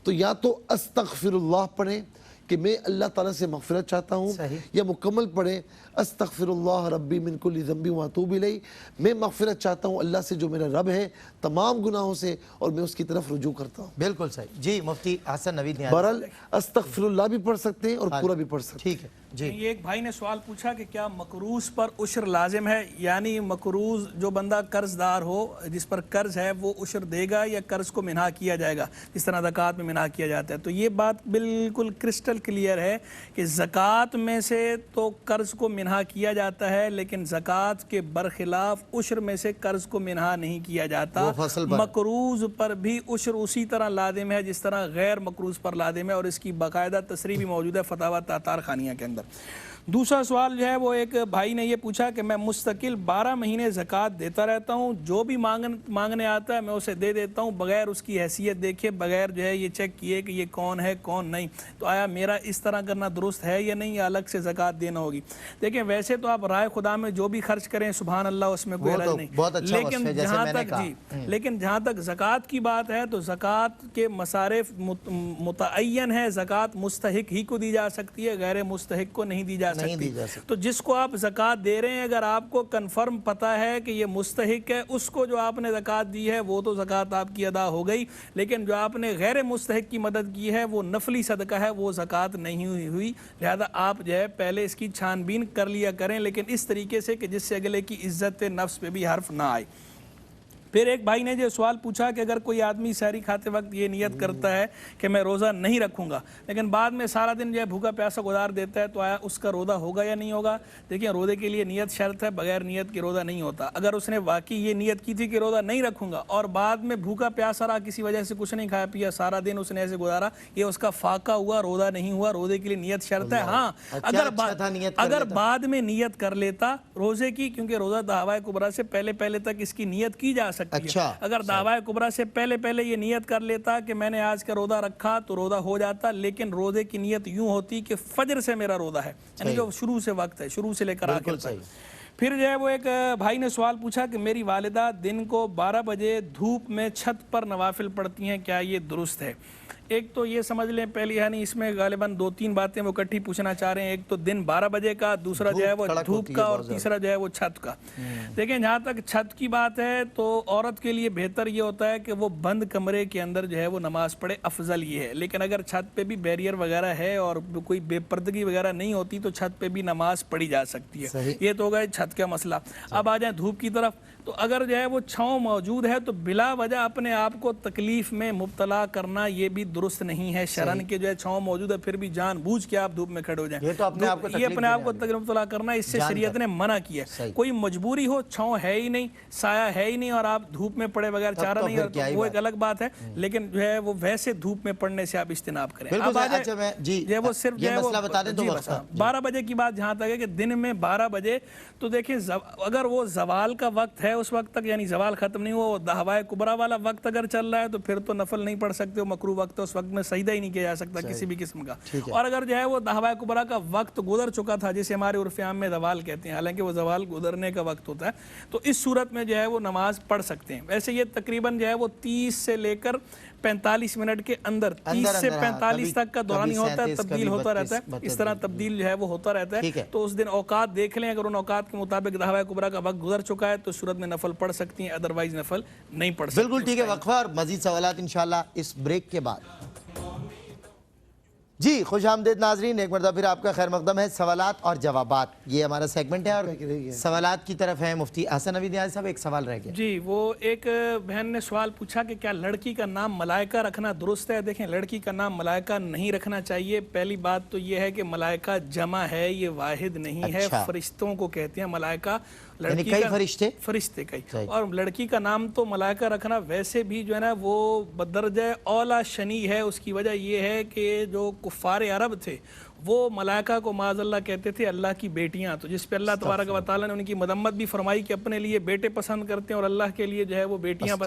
تو یا تو استغفر اللہ پڑھیں کہ میں اللہ تعالیٰ سے مغفرت چاہتا ہوں، یا مکمل پڑھیں استغفر اللہ ربی من کل ذنب واتوب الیہ، میں مغفرت چاہتا ہوں اللہ سے جو میرا رب ہے تمام گناہوں سے اور میں اس کی طرف رجوع کرتا ہوں. بالکل صحیح. جی مفتی حسن نوید نے بہرحال استغفر اللہ بھی پڑھ سکتے ہیں اور پورا بھی پڑھ سکتے ہیں. ٹھیک ہے جی. یہ ایک بھائی نے سوال پوچھا کہ کیا مقروض پر عشر لازم ہے، یعنی مقروض جو بندہ قرض دار ہو جس پر قرض ہے وہ عشر دے گا یا قرض کو منہا کیا جائے گا جس طرح زکوٰۃ میں منہا کیا جاتا ہے؟ تو یہ بات بالکل کرسٹل کلیئر ہے کہ زکوٰۃ میں سے تو قرض کو منہا کیا جاتا ہے، لیکن زکوٰۃ کے برخلاف عشر میں سے قرض کو منہا نہیں کیا جاتا. مقروض پر بھی عشر اسی طرح لازم ہے جس طرح غیر مقروض پر لازم ہے، اور اس کی باقاعدہ تصریح بھی موجود ہے فتاویٰ تاتار خانیہ کے اندر. دوسرا سوال جو ہے وہ ایک بھائی نے یہ پوچھا کہ میں مستقل 12 مہینے زکوٰۃ دیتا رہتا ہوں، جو بھی مانگنے آتا ہے میں اسے دے دیتا ہوں بغیر اس کی حیثیت دیکھے، بغیر جو ہے یہ چیک کیے کہ یہ کون ہے کون نہیں. تو آیا میرا اس طرح کرنا درست ہے یا نہیں، یا الگ سے زکوٰۃ دینا ہوگی؟ دیکھیں ویسے تو آپ رائے خدا میں جو بھی خرچ کریں سبحان اللہ اس میں کوئی حرج نہیں، لیکن جہاں تک زکوٰۃ کی بات ہے تو زکوٰۃ کے مصارف متعین ہے، زکوٰۃ مستحق ہی کو دی جا سکتی ہے، غیر مستحق کو نہیں دی جا سکتی. تو جس کو آپ زکوٰۃ دے رہے ہیں اگر آپ کو کنفرم پتہ ہے کہ یہ مستحق ہے، اس کو جو آپ نے زکوٰۃ دی ہے وہ تو زکوٰۃ آپ کی ادا ہو گئی، لیکن جو آپ نے غیر مستحق کی مدد کی ہے وہ نفلی صدقہ ہے، وہ زکوٰۃ نہیں ہوئی. لہذا آپ جو ہے پہلے اس کی چھان بین کر لیا کریں، لیکن اس طریقے سے کہ جس سے اگلے کی عزت نفس پہ بھی حرف نہ آئے. پھر ایک بھائی نے جو سوال پوچھا کہ اگر کوئی آدمی سحری کھاتے وقت یہ نیت کرتا ہے کہ میں روزہ نہیں رکھوں گا، لیکن بعد میں سارا دن جو ہے بھوکا پیاسا گزار دیتا ہے، تو آیا اس کا روزہ ہوگا یا نہیں ہوگا؟ دیکھیں روزے کے لیے نیت شرط ہے، بغیر نیت کے روزہ نہیں ہوتا. اگر اس نے واقعی یہ نیت کی تھی کہ روزہ نہیں رکھوں گا اور بعد میں بھوکا پیاسا رہا، کسی وجہ سے کچھ نہیں کھایا پیا، سارا دن اس نے ایسے گزارا، یہ اس کا فاقہ ہوا، روزہ نہیں ہوا. روزے کے لیے نیت شرط ہے. ہاں اگر بعد میں نیت کر لیتا روزے کی، کیونکہ روزہ دعویٰ کبریٰ سے پہلے تک اس کی نیت کی جا سکتی ہے. اگر دعویٰ کبریٰ سے پہلے یہ نیت کر لیتا کہ میں نے آج کا روزہ رکھا تو روزہ ہو جاتا، لیکن روزے کی نیت یوں ہوتی کہ فجر سے میرا روزہ ہے، یعنی جو شروع سے وقت ہے، شروع سے لے کر آخر تک. پھر جو ہے وہ ایک بھائی نے سوال پوچھا کہ میری والدہ دن کو 12 بجے دھوپ میں چھت پر نوافل پڑھتی ہیں، کیا یہ درست ہے؟ एक तो ये समझ लें पहली, यानी इसमें गालिबन 2-3 बातें वो इकट्ठी पूछना चाह रहे हैं। एक तो दिन 12 बजे का, दूसरा जो है वो धूप का, और तीसरा जो है वो छत का। देखिए जहाँ तक छत की बात है तो औरत के लिए बेहतर ये होता है कि वो बंद कमरे के अंदर जो है वो नमाज पढ़े, अफजल ये है। लेकिन अगर छत पे भी बैरियर वगैरह है और कोई बेपर्दगी वगैरह नहीं होती तो छत पे भी नमाज पढ़ी जा सकती है। ये तो होगा छत का मसला। अब आ जाए धूप की तरफ, तो अगर जो है वो छांव मौजूद है तो बिला वजह अपने आप को तकलीफ में मुब्तला करना ये भी दुरुस्त नहीं है। शरन के जो है छांव मौजूद है फिर भी जानबूझ के आप धूप में खड़े हो जाएं, ये अपने आप को तकलीफ मुब्तला करना, इससे शरीयत ने मना किया। कोई मजबूरी हो, छांव है ही नहीं, साया है ही नहीं और आप धूप में पड़े बगैर चारा नहीं, तो वो एक अलग बात है। लेकिन जो है वो वैसे धूप में पड़ने से आप इज्तिनाब करें। अब आ जाए वो सिर्फ जो है वो 12 बजे की बात जहाँ तक है कि दिन में 12 बजे, तो देखिए अगर वो जवाल का वक्त है उस वक्त तक, यानी जवाल खत्म नहीं हुआ, दहवाए कुबरा वाला वक्त अगर चल रहा है तो फिर तो नफल नहीं पढ़ सकते, वो मकरू वक्त है, उस वक्त में सजदा ही नहीं किया जा सकता किसी भी किस्म का। और अगर जो है वो दहवाए कुबरा का वक्त गुजर चुका था, जिसे हमारे उर्फ़ आम में जवाल कहते हैं, हालांकि वो जवाल गुजरने का वक्त होता है, तो इस सूरत में जो है वो नमाज पढ़ सकते हैं। वैसे ये तकरीबन जो है वो 30 से लेकर 45 मिनट के अंदर 30 से 45 तक का दौरान ही होता है, तब्दील होता रहता है। इस तरह तब्दील जो है वो होता रहता है। तो उस दिन औकात देख लें, अगर उन औकात के मुताबिक दहवाए कुबरा का वक्त गुजर चुका है तो सूरत में नफल पढ़ सकती हैं, अदरवाइज नफल नहीं पढ़ सकती। बिल्कुल ठीक है। वक्फा और मजीद सवालात इंशाल्लाह इस ब्रेक के बाद। जी खुश आमदीद नाजरीन, एक मरतबा फिर आपका खैर मकदम है। सवालात और जवाबात ये हमारा सेगमेंट है और सवालात की तरफ है मुफ्ती अहसन नवीद नियाज़ी साहब। एक सवाल रह गया जी, वो एक बहन ने सवाल पूछा कि क्या लड़की का नाम मलाइका रखना दुरुस्त है। देखें, लड़की का नाम मलाइका नहीं रखना चाहिए। पहली बात तो ये है कि मलाइका जमा है, ये वाहिद नहीं है। फरिश्तों को कहते हैं मलाइका, लड़की कई का फरिश्ते कई। और लड़की का नाम तो मलाइका रखना वैसे भी जो है ना वो बदरजा औला शनी है। उसकी वजह ये है कि जो कुफ़ार अरब थे वो मलाइका को माज़अल्लाह कहते थे अल्लाह की बेटियां, तो जिस पे अल्लाह तबारक व तआला ने उनकी मदम्मत भी फरमाई कि अपने लिए बेटे पसंद करते हैं और अल्लाह के लिए जो है वो बेटियां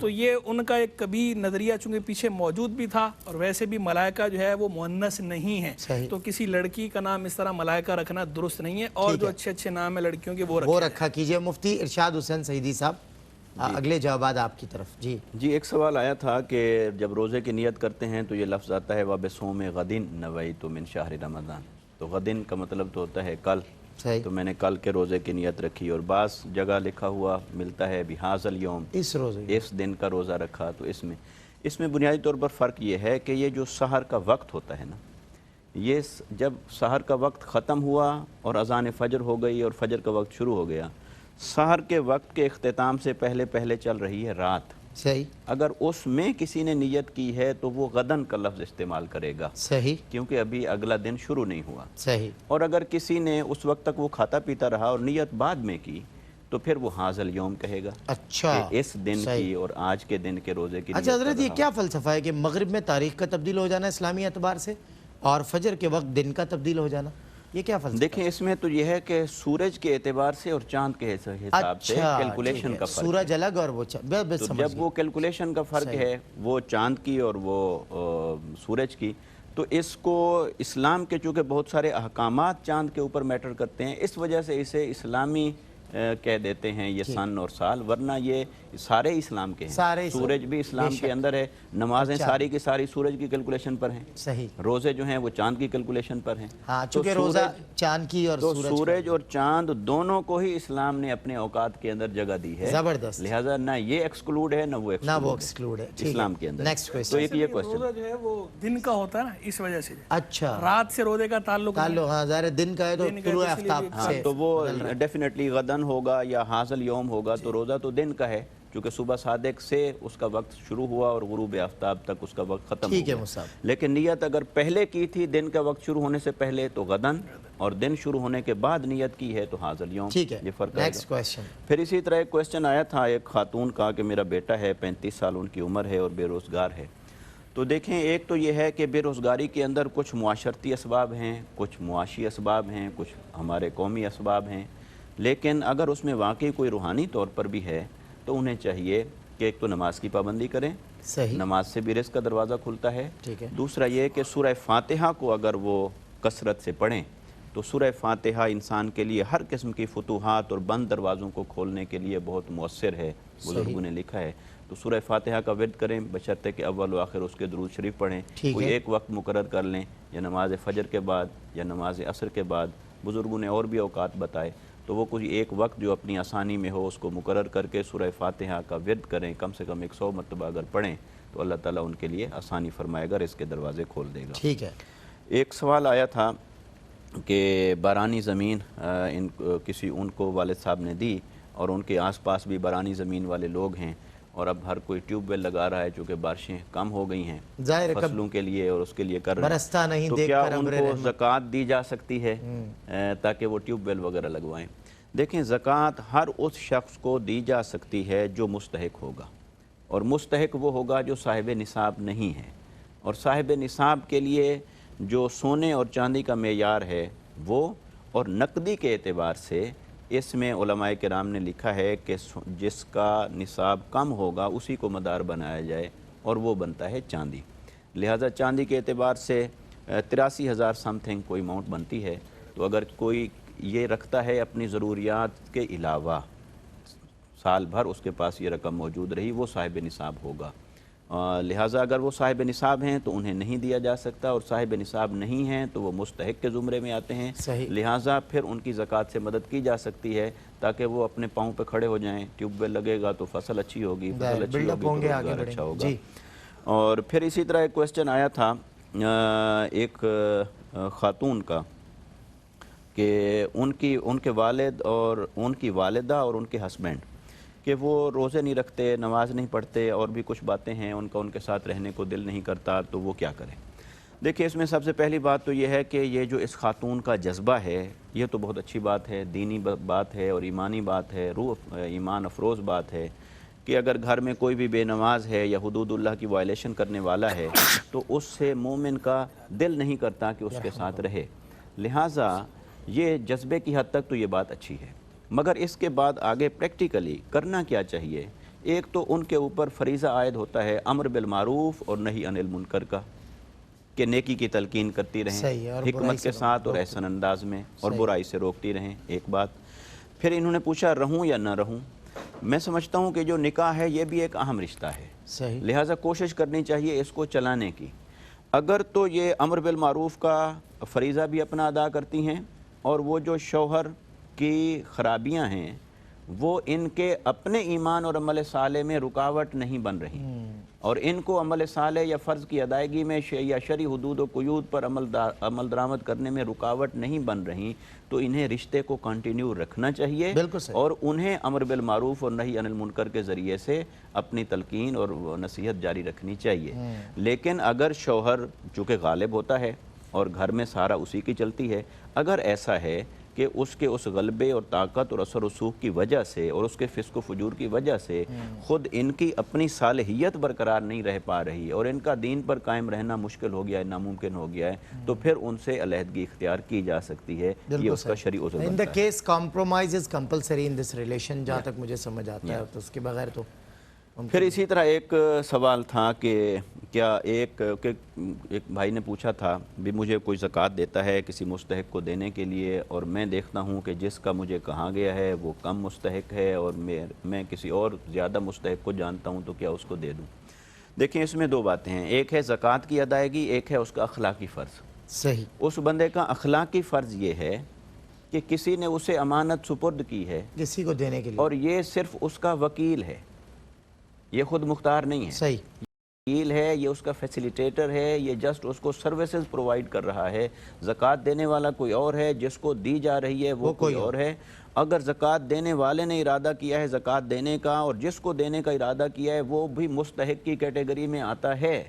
तो ये उनका एक कभी नज़रिया चूँकि पीछे मौजूद भी था। और वैसे भी मलाइका जो है वो मुअन्नस नहीं है, तो किसी लड़की का नाम इस तरह मलाइका रखना दुरुस्त नहीं है। और जो अच्छे अच्छे नाम है लड़कियों के वो रखा कीजिए। मुफ्ती इरशाद हुसैन सईदी साहब, अगले जवाब आपकी तरफ। जी एक सवाल आया था कि जब रोज़े की नियत करते हैं तो ये लफ्ज़ आता है वबसोम गदिन नवैतु मिन शहर रमज़ान, तो गदिन का मतलब तो होता है कल, तो मैंने कल के रोज़े की नियत रखी। और बास जगह लिखा हुआ मिलता है बिहाज़ल यौम, इस दिन का रोज़ा रखा। तो इसमें बुनियादी तौर पर फ़र्क ये है कि ये जो सहर का वक्त होता है ना, ये जब सहर का वक्त ख़त्म हुआ और अज़ान फ़जर हो गई और फजर का वक्त शुरू हो गया, सहर के वक्त के इख्तिताम से पहले पहले चल रही है रात। सही। अगर उसमें किसी ने नियत की है तो वो गदन का लफ्ज़ इस्तेमाल करेगा। सही। क्योंकि अभी अगला दिन शुरू नहीं हुआ। सही। और अगर किसी ने उस वक्त तक वो खाता पीता रहा और नियत बाद में की तो फिर वो हाज़ल यौम कहेगा। अच्छा, इस दिन की और आज के दिन के रोज़े की। अच्छा हज़रत, ये क्या फ़लसफ़ा है कि मगरिब में तारीख़ का तब्दील हो जाना इस्लामी एतबार से और फजर के वक्त दिन का तब्दील हो जाना, ये क्या फ़लसफ़ा? देखें, इसमें तो यह है कि सूरज के एतबार से और चांद के हिसाब से कैलकुलेशन का फ़र्क, सूरज अलग और वो तो जब वो कैलकुलेशन का फ़र्क है वो चांद की और वो सूरज की, तो इसको इस्लाम के चूँकि बहुत सारे अहकामात चांद के ऊपर मैटर करते हैं, इस वजह से इसे इस्लामी कह देते हैं ये सन और साल, वरना ये सारे इस्लाम के हैं। सूरज भी इस्लाम के अंदर है, नमाजें सारी की सारी सूरज की कैलकुलेशन पर हैं। सही। रोज़े जो हैं वो चांद की कैलकुलेशन पर हैं। हाँ, चूँकि रोज़ा चांद की और तो सूरज और चांद दोनों को ही इस्लाम ने अपने औकात के अंदर जगह दी है। जबरदस्त। लिहाजा ना ये एक्सक्लूड है ना वो एक्सक्लूड है इस्लाम के अंदर। Next question. तो ये क्वेश्चन रोज़ा जो है वो दिन का होता है ना, इस वजह से। अच्छा, रात से रोज़े का ताल्लुक हाँ, ज़ाहिर दिन का है तो तुलुए आफ्ताब से, तो वो डेफिनेटली गदन होगा या हाज़ल यौम होगा, तो रोज़ा तो दिन का है क्योंकि सुबह सादिक से उसका वक्त शुरू हुआ और गुरूब आफ्ताब तक उसका वक्त ख़त्म हो गया। लेकिन नियत अगर पहले की थी दिन का वक्त शुरू होने से पहले तो गदन, और दिन शुरू होने के बाद नियत की है तो हाज़ल यौम। ठीक है, ये फ़र्क है। Next question. फिर इसी तरह एक क्वेश्चन आया था एक खातून का कि मेरा बेटा है, 35 साल उनकी उम्र है और बेरोज़गार है। तो देखें, एक तो ये है कि बेरोज़गारी के अंदर कुछ मुआशरती असबाब हैं, कुछ मुआशी असबाब हैं, कुछ हमारे कौमी असबाब हैं, लेकिन अगर उसमें वाकई कोई रूहानी तौर पर भी है तो उन्हें चाहिए कि एक तो नमाज की पाबंदी करें। सही। नमाज से भी रिज़्क़ का दरवाज़ा खुलता है। ठीक है। दूसरा ये कि सूरह फातिहा को अगर वो कसरत से पढ़ें तो सूरह फातिहा इंसान के लिए हर किस्म की फतूहात और बंद दरवाज़ों को खोलने के लिए बहुत मुअस्सिर है, बुज़ुर्गों ने लिखा है। तो सूरह फातिहा का विर्द करें, बशर्ते कि अव्वल व आखिर उसके दुरूद शरीफ पढ़ें। कोई एक वक्त मुकर्रर कर लें, या नमाज फजर के बाद या नमाज असर के बाद, बुज़ुर्गों ने और भी औकात बताए, तो वो कोई एक वक्त जो अपनी आसानी में हो उसको मुकर्रर करके सूरह फातिहा का विर्द करें, कम से कम 100 मरतबा अगर पढ़ें तो अल्लाह ताला उनके लिए आसानी फरमाएगा, इसके दरवाज़े खोल देगा। ठीक है। एक सवाल आया था कि बारानी ज़मीन किसी उनको वालिद साहब ने दी और उनके आसपास भी बारानी ज़मीन वाले लोग हैं और अब हर कोई ट्यूबवेल लगा रहा है, चूँकि बारिशें कम हो गई हैं फसलों के लिए और उसके लिए कर रहे हैं, तो क्या उनको ज़कात दी जा सकती है ताकि वो ट्यूबवेल वगैरह लगवाएं? देखें, ज़कात हर उस शख्स को दी जा सकती है जो मुस्तहिक होगा, और मुस्तहिक वो होगा जो साहिब निसाब नहीं है। और साहिब निसाब के लिए जो सोने और चांदी का मेयार है वो, और नकदी के एतबार से इसमें उलमाए किराम ने लिखा है कि जिसका निसाब कम होगा उसी को मदार बनाया जाए, और वो बनता है चांदी। लिहाजा चांदी के एतबार से 83,000 समथिंग कोई अमाउंट बनती है। तो अगर कोई ये रखता है अपनी ज़रूरियात के अलावा, साल भर उसके पास ये रकम मौजूद रही, वो साहिब निसाब होगा। लिहाजा अगर वो साहिब निसाब हैं तो उन्हें नहीं दिया जा सकता, और साहिब निसाब नहीं हैं तो वो मुस्तहिक के ज़ुमरे में आते हैं। लिहाजा फिर उनकी ज़कात से मदद की जा सकती है ताकि वो अपने पाँव पे खड़े हो जाएं। ट्यूबवेल लगेगा तो फसल अच्छी होगी, फसल अच्छी होगी तो रोज़गार अच्छा होगा। और फिर इसी तरह एक क्वेश्चन आया था एक खातून का कि उनके वालिद और उनकी वालिदा और उनके हस्बैंड कि वो रोज़े नहीं रखते, नमाज नहीं पढ़ते, और भी कुछ बातें हैं, उनके साथ रहने को दिल नहीं करता, तो वो क्या करें? देखिए, इसमें सबसे पहली बात तो ये है कि ये जो इस खातून का जज्बा है ये तो बहुत अच्छी बात है, दीनी बात है और ईमानी बात है, रूह ईमान अफरोज़ बात है कि अगर घर में कोई भी बेनमाज है या हुदूदुल्लाह की वायलेशन करने वाला है तो उससे मोमिन का दिल नहीं करता कि उसके साथ रहे। लिहाजा ये जज्बे की हद तक तो ये बात अच्छी है, मगर इसके बाद आगे प्रैक्टिकली करना क्या चाहिए? एक तो उनके ऊपर फरीज़ा आयद होता है अम्र बिल मारूफ और नही अनिल मुनकर का, कि नेकी की तलकीन करती रहें हिकमत के साथ और एहसन अंदाज में, और बुराई से रोकती रहें। एक बात। फिर इन्होंने पूछा रहूं या ना रहूं। मैं समझता हूं कि जो निकाह है ये भी एक अहम रिश्ता है, लिहाजा कोशिश करनी चाहिए इसको चलाने की। अगर तो ये अम्र बिल मारूफ का फरीज़ा भी अपना अदा करती हैं, और वो जो शौहर की ख़राबियाँ हैं वो इनके अपने ईमान और अमल साले में रुकावट नहीं बन रही, और इनको अमल साले या फ़र्ज़ की अदायगी में या शरी हुदूद व क़ुयूद पर अमल दरामद करने में रुकावट नहीं बन रही, तो इन्हें रिश्ते को कंटिन्यू रखना चाहिए और उन्हें अम्र बिल मारूफ और नही अनिल मुनकर के ज़रिए से अपनी तलकीन और नसीहत जारी रखनी चाहिए। लेकिन अगर शौहर चूँकि गालिब होता है और घर में सारा उसी की चलती है, अगर ऐसा है कि उसके उस गलबे और ताकत और असर रसूख की वजह से और उसके फिस्क व फजूर की वजह से ख़ुद इनकी अपनी सालहियत बरकरार नहीं रह पा रही और इनका दीन पर कायम रहना मुश्किल हो गया है, नामुमकिन हो गया है, तो फिर उनसे अलहदगी इख्तियार की जा सकती है। ये उसका शरई उज़्र बनता है। In the case compromise is compulsory in this relation, जहाँ तक मुझे समझ आता है, तो उसके बगैर तो। फिर इसी तरह एक सवाल था कि क्या एक भाई ने पूछा था भी मुझे कोई ज़कात देता है किसी मुस्तहिक को देने के लिए, और मैं देखता हूँ कि जिसका मुझे कहा गया है वो कम मुस्तहिक है और मैं किसी और ज़्यादा मुस्तहिक को जानता हूँ, तो क्या उसको दे दूँ? देखिए, इसमें दो बातें हैं, एक है ज़कात की अदायगी, एक है उसका अखलाकी फ़र्ज़। सही। उस बंदे का अखलाकी फ़र्ज़ ये है कि किसी ने उसे अमानत सुपुर्द की है किसी को देने के लिए, और ये सिर्फ उसका वकील है, ये खुद मुख्तार नहीं है। सही। वकील है, ये उसका फैसिलिटेटर है, ये जस्ट उसको सर्विसेज प्रोवाइड कर रहा है। ज़कात देने वाला कोई और है, जिसको दी जा रही है वो कोई और है। अगर ज़कात देने वाले ने इरादा किया है ज़कात देने का और जिसको देने का इरादा किया है वो भी मुस्तहिक की कैटेगरी में आता है,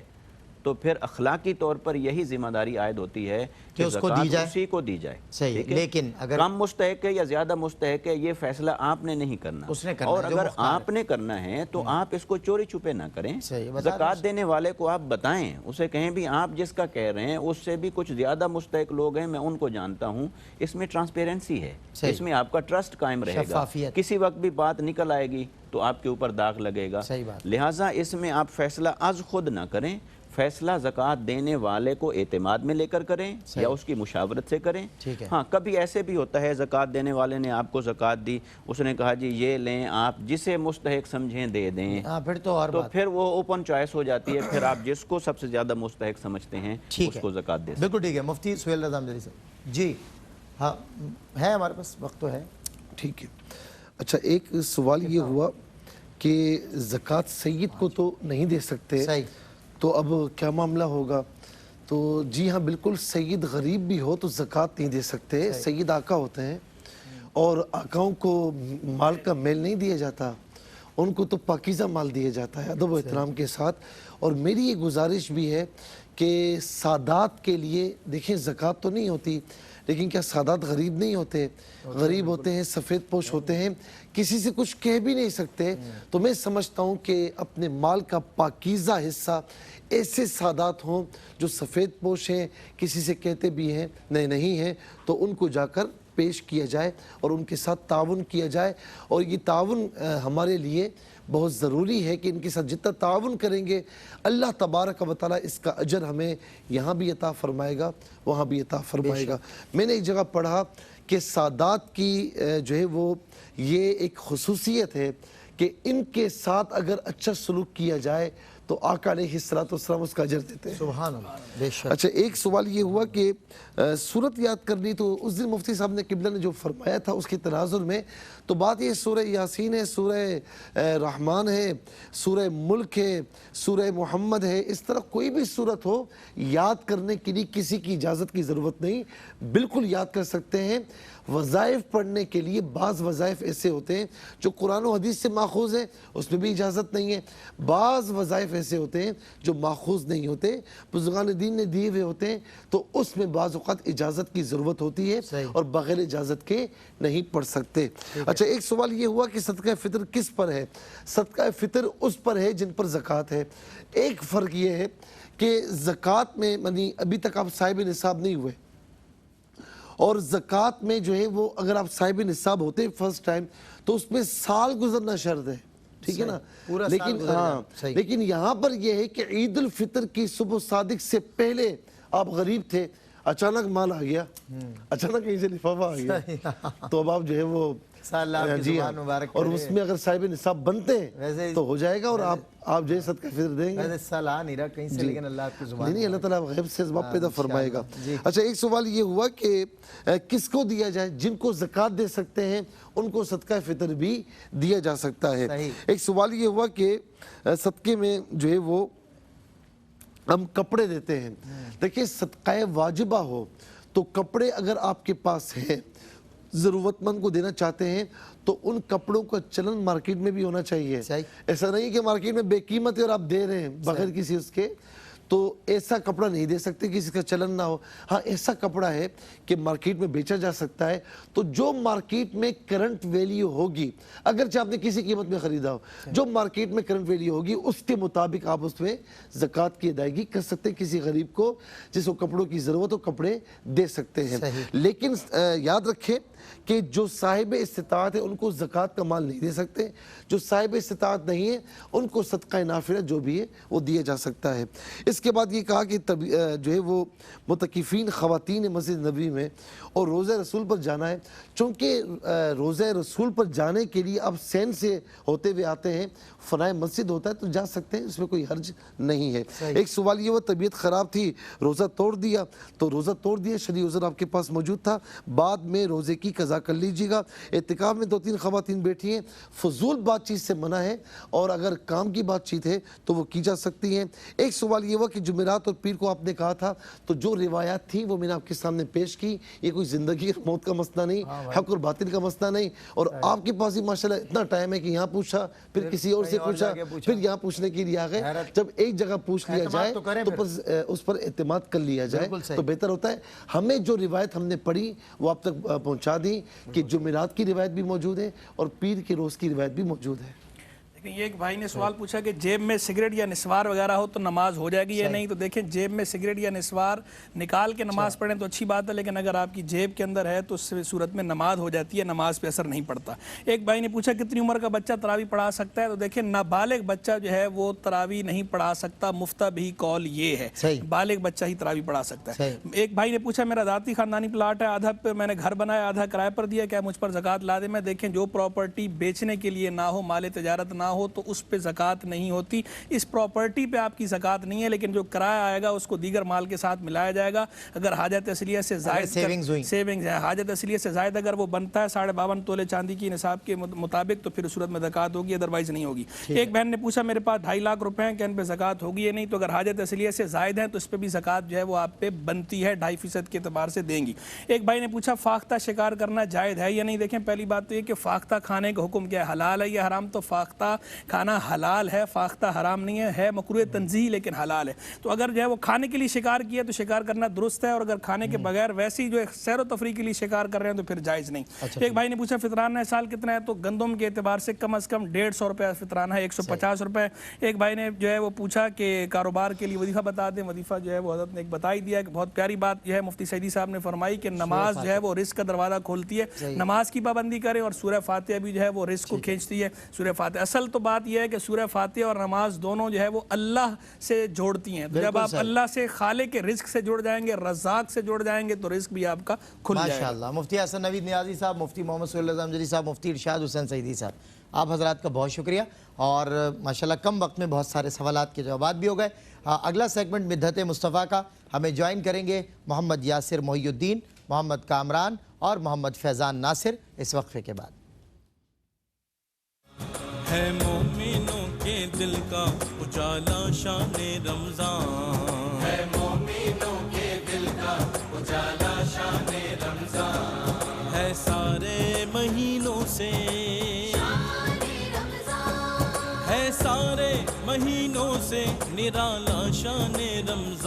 तो फिर अखलाकी तौर पर यही जिम्मेदारी आयद होती है कि उसको दी जाए, उसी को दी जाए। सही। लेकिन अगर कम मुस्तहिक है या ज़्यादा मुस्तहिक है, ये फैसला आपने नहीं करना, उसने करना, और अगर आपने करना है तो आप इसको चोरी छुपे ना करें। ज़कात देने वाले को आप बताएं, उसे कहें भी आप जिसका कह रहे हैं उससे भी कुछ ज़्यादा मुस्तहिक लोग हैं, मैं उनको जानता हूँ। इसमें ट्रांसपेरेंसी है, इसमें आपका ट्रस्ट कायम रहेगा, किसी वक्त भी बात निकल आएगी तो आपके ऊपर दाग लगेगा। लिहाजा इसमें आप फैसला आज खुद ना करें, فیصلہ زکوٰۃ دینے والے کو اعتماد میں لے کر کریں یا اس کی مشاورت سے کریں. ہاں کبھی ایسے بھی ہوتا ہے زکوٰۃ دینے والے نے آپ کو زکوٰۃ دی, اس نے کہا جی یہ لیں, آپ جسے مستحق سمجھیں دے دیں, تو پھر وہ اوپن چوائس ہو جاتی ہے, پھر آپ جس کو سب سے زیادہ مستحق سمجھتے ہیں اس کو زکوٰۃ دے. بالکل ٹھیک ہے. مفتی سہیل رضا امجدی صاحب جی ہاں ہے ہمارے پاس وقت تو ہے. ٹھیک ہے. اچھا ایک سوال یہ ہوا کہ زکوٰۃ سید کو تو نہیں دے سکتے, تو اب کیا معاملہ ہوگا؟ تو جی ہاں بالکل, سید غریب بھی ہو تو زکوٰۃ نہیں دے سکتے. سید آقا ہوتے ہیں اور آقاؤں کو مال کا میل نہیں دیا جاتا, ان کو تو پاکیزہ مال دیا جاتا ہے ادب و احترام کے ساتھ. اور میری یہ گزارش بھی ہے کہ سادات کے لیے دیکھیں زکوٰۃ تو نہیں ہوتی, لیکن کیا سادات غریب نہیں ہوتے؟ غریب ہوتے ہیں, سفید پوش ہوتے ہیں, کسی سے کچھ کہہ بھی نہیں سکتے. تو میں سمجھتا ہوں کہ اپنے مال کا پاکیزہ حصہ ایسے سادات ہوں جو سفید پوش ہیں, کسی سے کہتے بھی ہیں نہیں ہیں, تو ان کو جا کر پیش کیا جائے اور ان کے ساتھ تعاون کیا جائے. اور یہ تعاون ہمارے لیے بہت ضروری ہے کہ ان کے ساتھ جتنا تعاون کریں گے اللہ تبارک و تعالیٰ اس کا اجر ہمیں یہاں بھی عطا فرمائے گا, وہاں بھی عطا فرمائے گا. میں نے ایک جگہ پڑھا کہ سادات کی جو ہے وہ یہ ایک خصوصیت ہے کہ ان کے ساتھ اگر اچھا سلوک کیا جائے تو آقا علیہ السلام اس کا اجر دیتے ہیں. سبحان اللہ, بے شک. اچھا ایک سوال یہ ہوا کہ سورت یاد کرنی, تو اس دن مفتی صاحب نے قبلہ نے جو فرمایا تھا اس کے تناظر میں تو بات یہ سورہ یاسین ہے, سورہ رحمان ہے, سورہ ملک ہے, سورہ محمد ہے, اس طرح کوئی بھی سورت ہو یاد کرنے کے لیے کسی کی اجازت کی ضرورت نہیں, بالکل یاد کر سکتے ہیں. وظائف پڑھنے کے لیے بعض وظائف ایسے ہوتے ہیں جو قرآن و حدیث سے ماخوذ ہیں, اس میں بھی اجازت نہیں ہے. بعض وظائف ایسے ہوتے ہیں جو ماخوذ نہیں ہوتے, بزرگان دین نے دیے ہوئے ہوتے ہیں, تو اس میں بعض اوقات اجازت کی ضرورت ہوتی ہے اور بغیر اجازت کے نہیں پڑھ سکتے. اچھا ایک سوال یہ ہوا کہ صدقہ فطر کس پر ہے؟ صدقہ فطر اس پر ہے جن پر زکوٰۃ ہے. ایک فرق یہ ہے کہ زکوٰۃ میں یعنی ابھی تک آپ صاحب نصاب نہیں ہوئے, اور زکوٰۃ میں جو ہے وہ اگر آپ صاحب نصاب ہوتے ہیں فرسٹ ٹائم تو اس میں سال گزرنا شرط ہے, ٹھیک ہے نا. لیکن یہاں پر یہ ہے کہ عید الفطر کی صبح صادق سے پہلے آپ غریب تھے, اچانک مال آ گیا, اچانک کہیں سے لفافہ آ گیا, تو اب آپ جو ہے وہ جی ہاں, اور اس میں اگر صاحب نصاب بنتے ہیں تو ہو جائے گا, اور آپ جو ہے صدقہ فطر دیں گے. سال آ نہیں رہا کہیں سے, لیکن اللہ آپ کی زبان نہیں, اللہ تعالیٰ غیب سے اسباب پیدا فرمائے گا. اچھا ایک سوال یہ ہوا کہ کس کو دیا جائے؟ جن کو زکوٰۃ دے سکتے ہیں ان کو صدقہ فطر بھی دیا جا سکتا ہے. ایک سوال یہ ہوا کہ صدقے میں جو ہے وہ ہم کپڑے دیتے ہیں. دیکھیں صدقہ واجبہ ہو تو کپڑے اگر آپ کے پاس ہیں, ضرورت مند کو دینا چاہتے ہیں, تو ان کپڑوں کا چلن مارکیٹ میں بھی ہونا چاہیے. ایسا نہیں کہ مارکیٹ میں بے قیمت ہے اور آپ دے رہے ہیں بغیر کسی اس کے, تو ایسا کپڑا نہیں دے سکتے کسی کا چلن نہ ہو. ہاں ایسا کپڑا ہے کہ مارکیٹ میں بیچا جا سکتا ہے, تو جو مارکیٹ میں کرنٹ ویلیو ہوگی, اگرچہ آپ نے کسی قیمت میں خریدا ہو, جو مارکیٹ میں کرنٹ ویلیو ہوگی اس کے مطابق آپ اس میں زکوٰۃ کی ادائیگی کر سکتے ہیں. کسی غریب کو جس کو کپڑوں کی ضرورت ہو کپڑے دے سکتے ہیں. لیکن یاد رکھیں کہ جو صاحب استطاعت ہے ان کو زکوٰۃ کا مال نہیں دے سکتے, جو صاحب استطاعت نہیں ہے ان کو صدقہ نافلہ جو بھی ہے وہ دیا جا سکتا ہے. اس کے بعد یہ کہا کہ جو ہے وہ متکفین خواتین مسجد نبوی میں اور روضہ رسول پر جانا ہے. چونکہ روضہ رسول پر جانے کے لیے اب سین سے ہوتے ہوئے آتے ہیں, فنائے مسجد ہوتا ہے تو جا سکتے ہیں, اس میں کوئی حرج نہیں ہے. ایک سوال یہ ہوا طبیعت خراب تھی, روزہ توڑ دیا, تو روزہ توڑ دیا, شرعی عذر آپ کے پاس موجود تھا, بعد میں روزے کی قضا کر لیجیے گا. اعتکاف میں 2-3 خواتین بیٹھی ہیں, فضول بات چیت سے منع ہے, اور اگر کام کی بات چیت ہے تو وہ کی جا سکتی ہیں. ایک سوال یہ ہوا کہ جمعرات اور پیر کو آپ نے کہا تھا, تو جو روایات تھیں وہ میں نے آپ کے سامنے پیش کی. یہ کوئی زندگی اور موت کا مسئلہ نہیں, حق اور باطل کا مسئلہ نہیں, اور آپ کے پاس ہی ماشاءاللہ اتنا ٹائم ہے کہ یہاں پوچھا, پھر کسی اور سے پوچھا, پھر یہاں پوچھنے کے لیے آ گئے. جب ایک جگہ پوچھ لیا جائے تو اس پر اعتماد کر لیا جائے تو بہتر ہوتا ہے. ہمیں جو روایت ہم نے پڑھی وہ آپ تک پہنچا دی کہ جمعرات کی روایت بھی موجود ہے اور پیر کے روز کی روایت بھی موجود ہے. एक भाई ने सवाल पूछा कि जेब में सिगरेट या निस्वार वगैरह हो तो नमाज हो जाएगी या नहीं। तो देखें, जेब में सिगरेट या निस्वार निकाल के नमाज पढ़ें तो अच्छी बात है, लेकिन अगर आपकी जेब के अंदर है तो उस सूरत में नमाज हो जाती है, नमाज पे असर नहीं पड़ता। एक भाई ने पूछा कितनी उम्र का बच्चा तरावी पढ़ा सकता है। तो देखें, नाबालिग बच्चा जो है वो तरावी नहीं पढ़ा सकता, मुफ्ता भी कौल ये है, बालिग बच्चा ही तरावी पढ़ा सकता है। एक भाई ने पूछा मेरा ذاتی खानदानी प्लाट है, आधा पे मैंने घर बनाया, आधा किराए पर दिया, क्या मुझ पर ज़कात लाज़िम है। देखें, जो प्रॉपर्टी बेचने के लिए ना हो, माल तिजारत ना हो, तो उस पे ज़कात नहीं होती। इस प्रॉपर्टी पे आपकी ज़कात नहीं है, लेकिन जो किराया आएगा उसको दीगर माल के साथ मिलाया जाएगा। अगर हाजत असलिया से ज़ायद सेविंग्स है, हाजत असलिया से ज़ायद अगर वो बनता है 52.5 तोले चांदी की निसाब के मुताबिक, तो फिर सूरत में ज़कात होगी, अदरवाइज नहीं होगी। एक बहन ने पूछा मेरे पास 2.5 लाख रुपए हैं, क्या इन पे ज़कात होगी या नहीं। तो अगर हाजत असलिया से ज़ायद है तो इस पर भी ज़कात जो है वो आप पे बनती है, 2.5% के एतबार से देंगी। एक भाई ने पूछा फाख्ता शिकार करना जायज़ है या नहीं। देखें, पहली बात तो ये कि फाख्ता खाने का हुक्म क्या है, हलाल है या हराम। तो फाख्ता खाना हलाल है, फाख्ता हराम नहीं है मकरूह तंज़ीह लेकिन हलाल है। तो अगर जो है वो खाने के लिए शिकार किया तो शिकार करना दुरुस्त है, और अगर खाने के बगैर वैसे ही जो है सैर व तफरीह के लिए शिकार कर रहे हैं तो फिर जायज़ नहीं। एक भाई ने पूछा फितराना इस साल कितना है। तो गंदम के एतबार से कम 150 रुपये फितराना है, 150 रुपये। एक भाई ने जो है वो पूछा कि कारोबार के लिए वजीफा बता दें। वजीफा जो है वो हज़रत ने एक बता ही दिया है कि बहुत प्यारी बात जो है मुफ्ती सईदी साहब ने फरमाई कि नमाज जो है वो रिस्क का दरवाज़ा खोलती है, नमाज की पाबंदी करें, और सूरह फातिहा भी जो है वो रिस्क को खींचती है। सूरह फातिहा असल तो बात यह है कि सूरह फातिहा और नमाज दोनों जो है वो अल्लाह से जोड़ती हैं। तो जब आप अल्लाह से, खालिक के रिस्क से जुड़ जाएंगे, रज़ाक से जुड़ जाएंगे, तो रिस्क भी आपका खुल जाएगा। माशाअल्लाह। मुफ्ती हसन नवीद नियाज़ी साहब, मुफ्ती मोहम्मद सुहेल ज़मज़री साहब, मुफ्ती इरशाद हुसैन सईदी साहब, आप हजरात का बहुत शुक्रिया। और माशाल्लाह कम वक्त में बहुत सारे सवालात के जवाब भी हो गए। अगला सेगमेंट मिद्दत मुस्तफ़ा का हमें ज्वाइन करेंगे मोहम्मद यासिर मोहिउद्दीन, मोहम्मद कामरान और मोहम्मद फैज़ान नासिर इस वक्फे के बाद। है मोमिनों के दिल का उजाला शाने रमज़ान, है मोमिनों के दिल का उजाला शाने रमज़ान, है सारे महीनों से, है सारे महीनों से निराला शाने रमज़ान।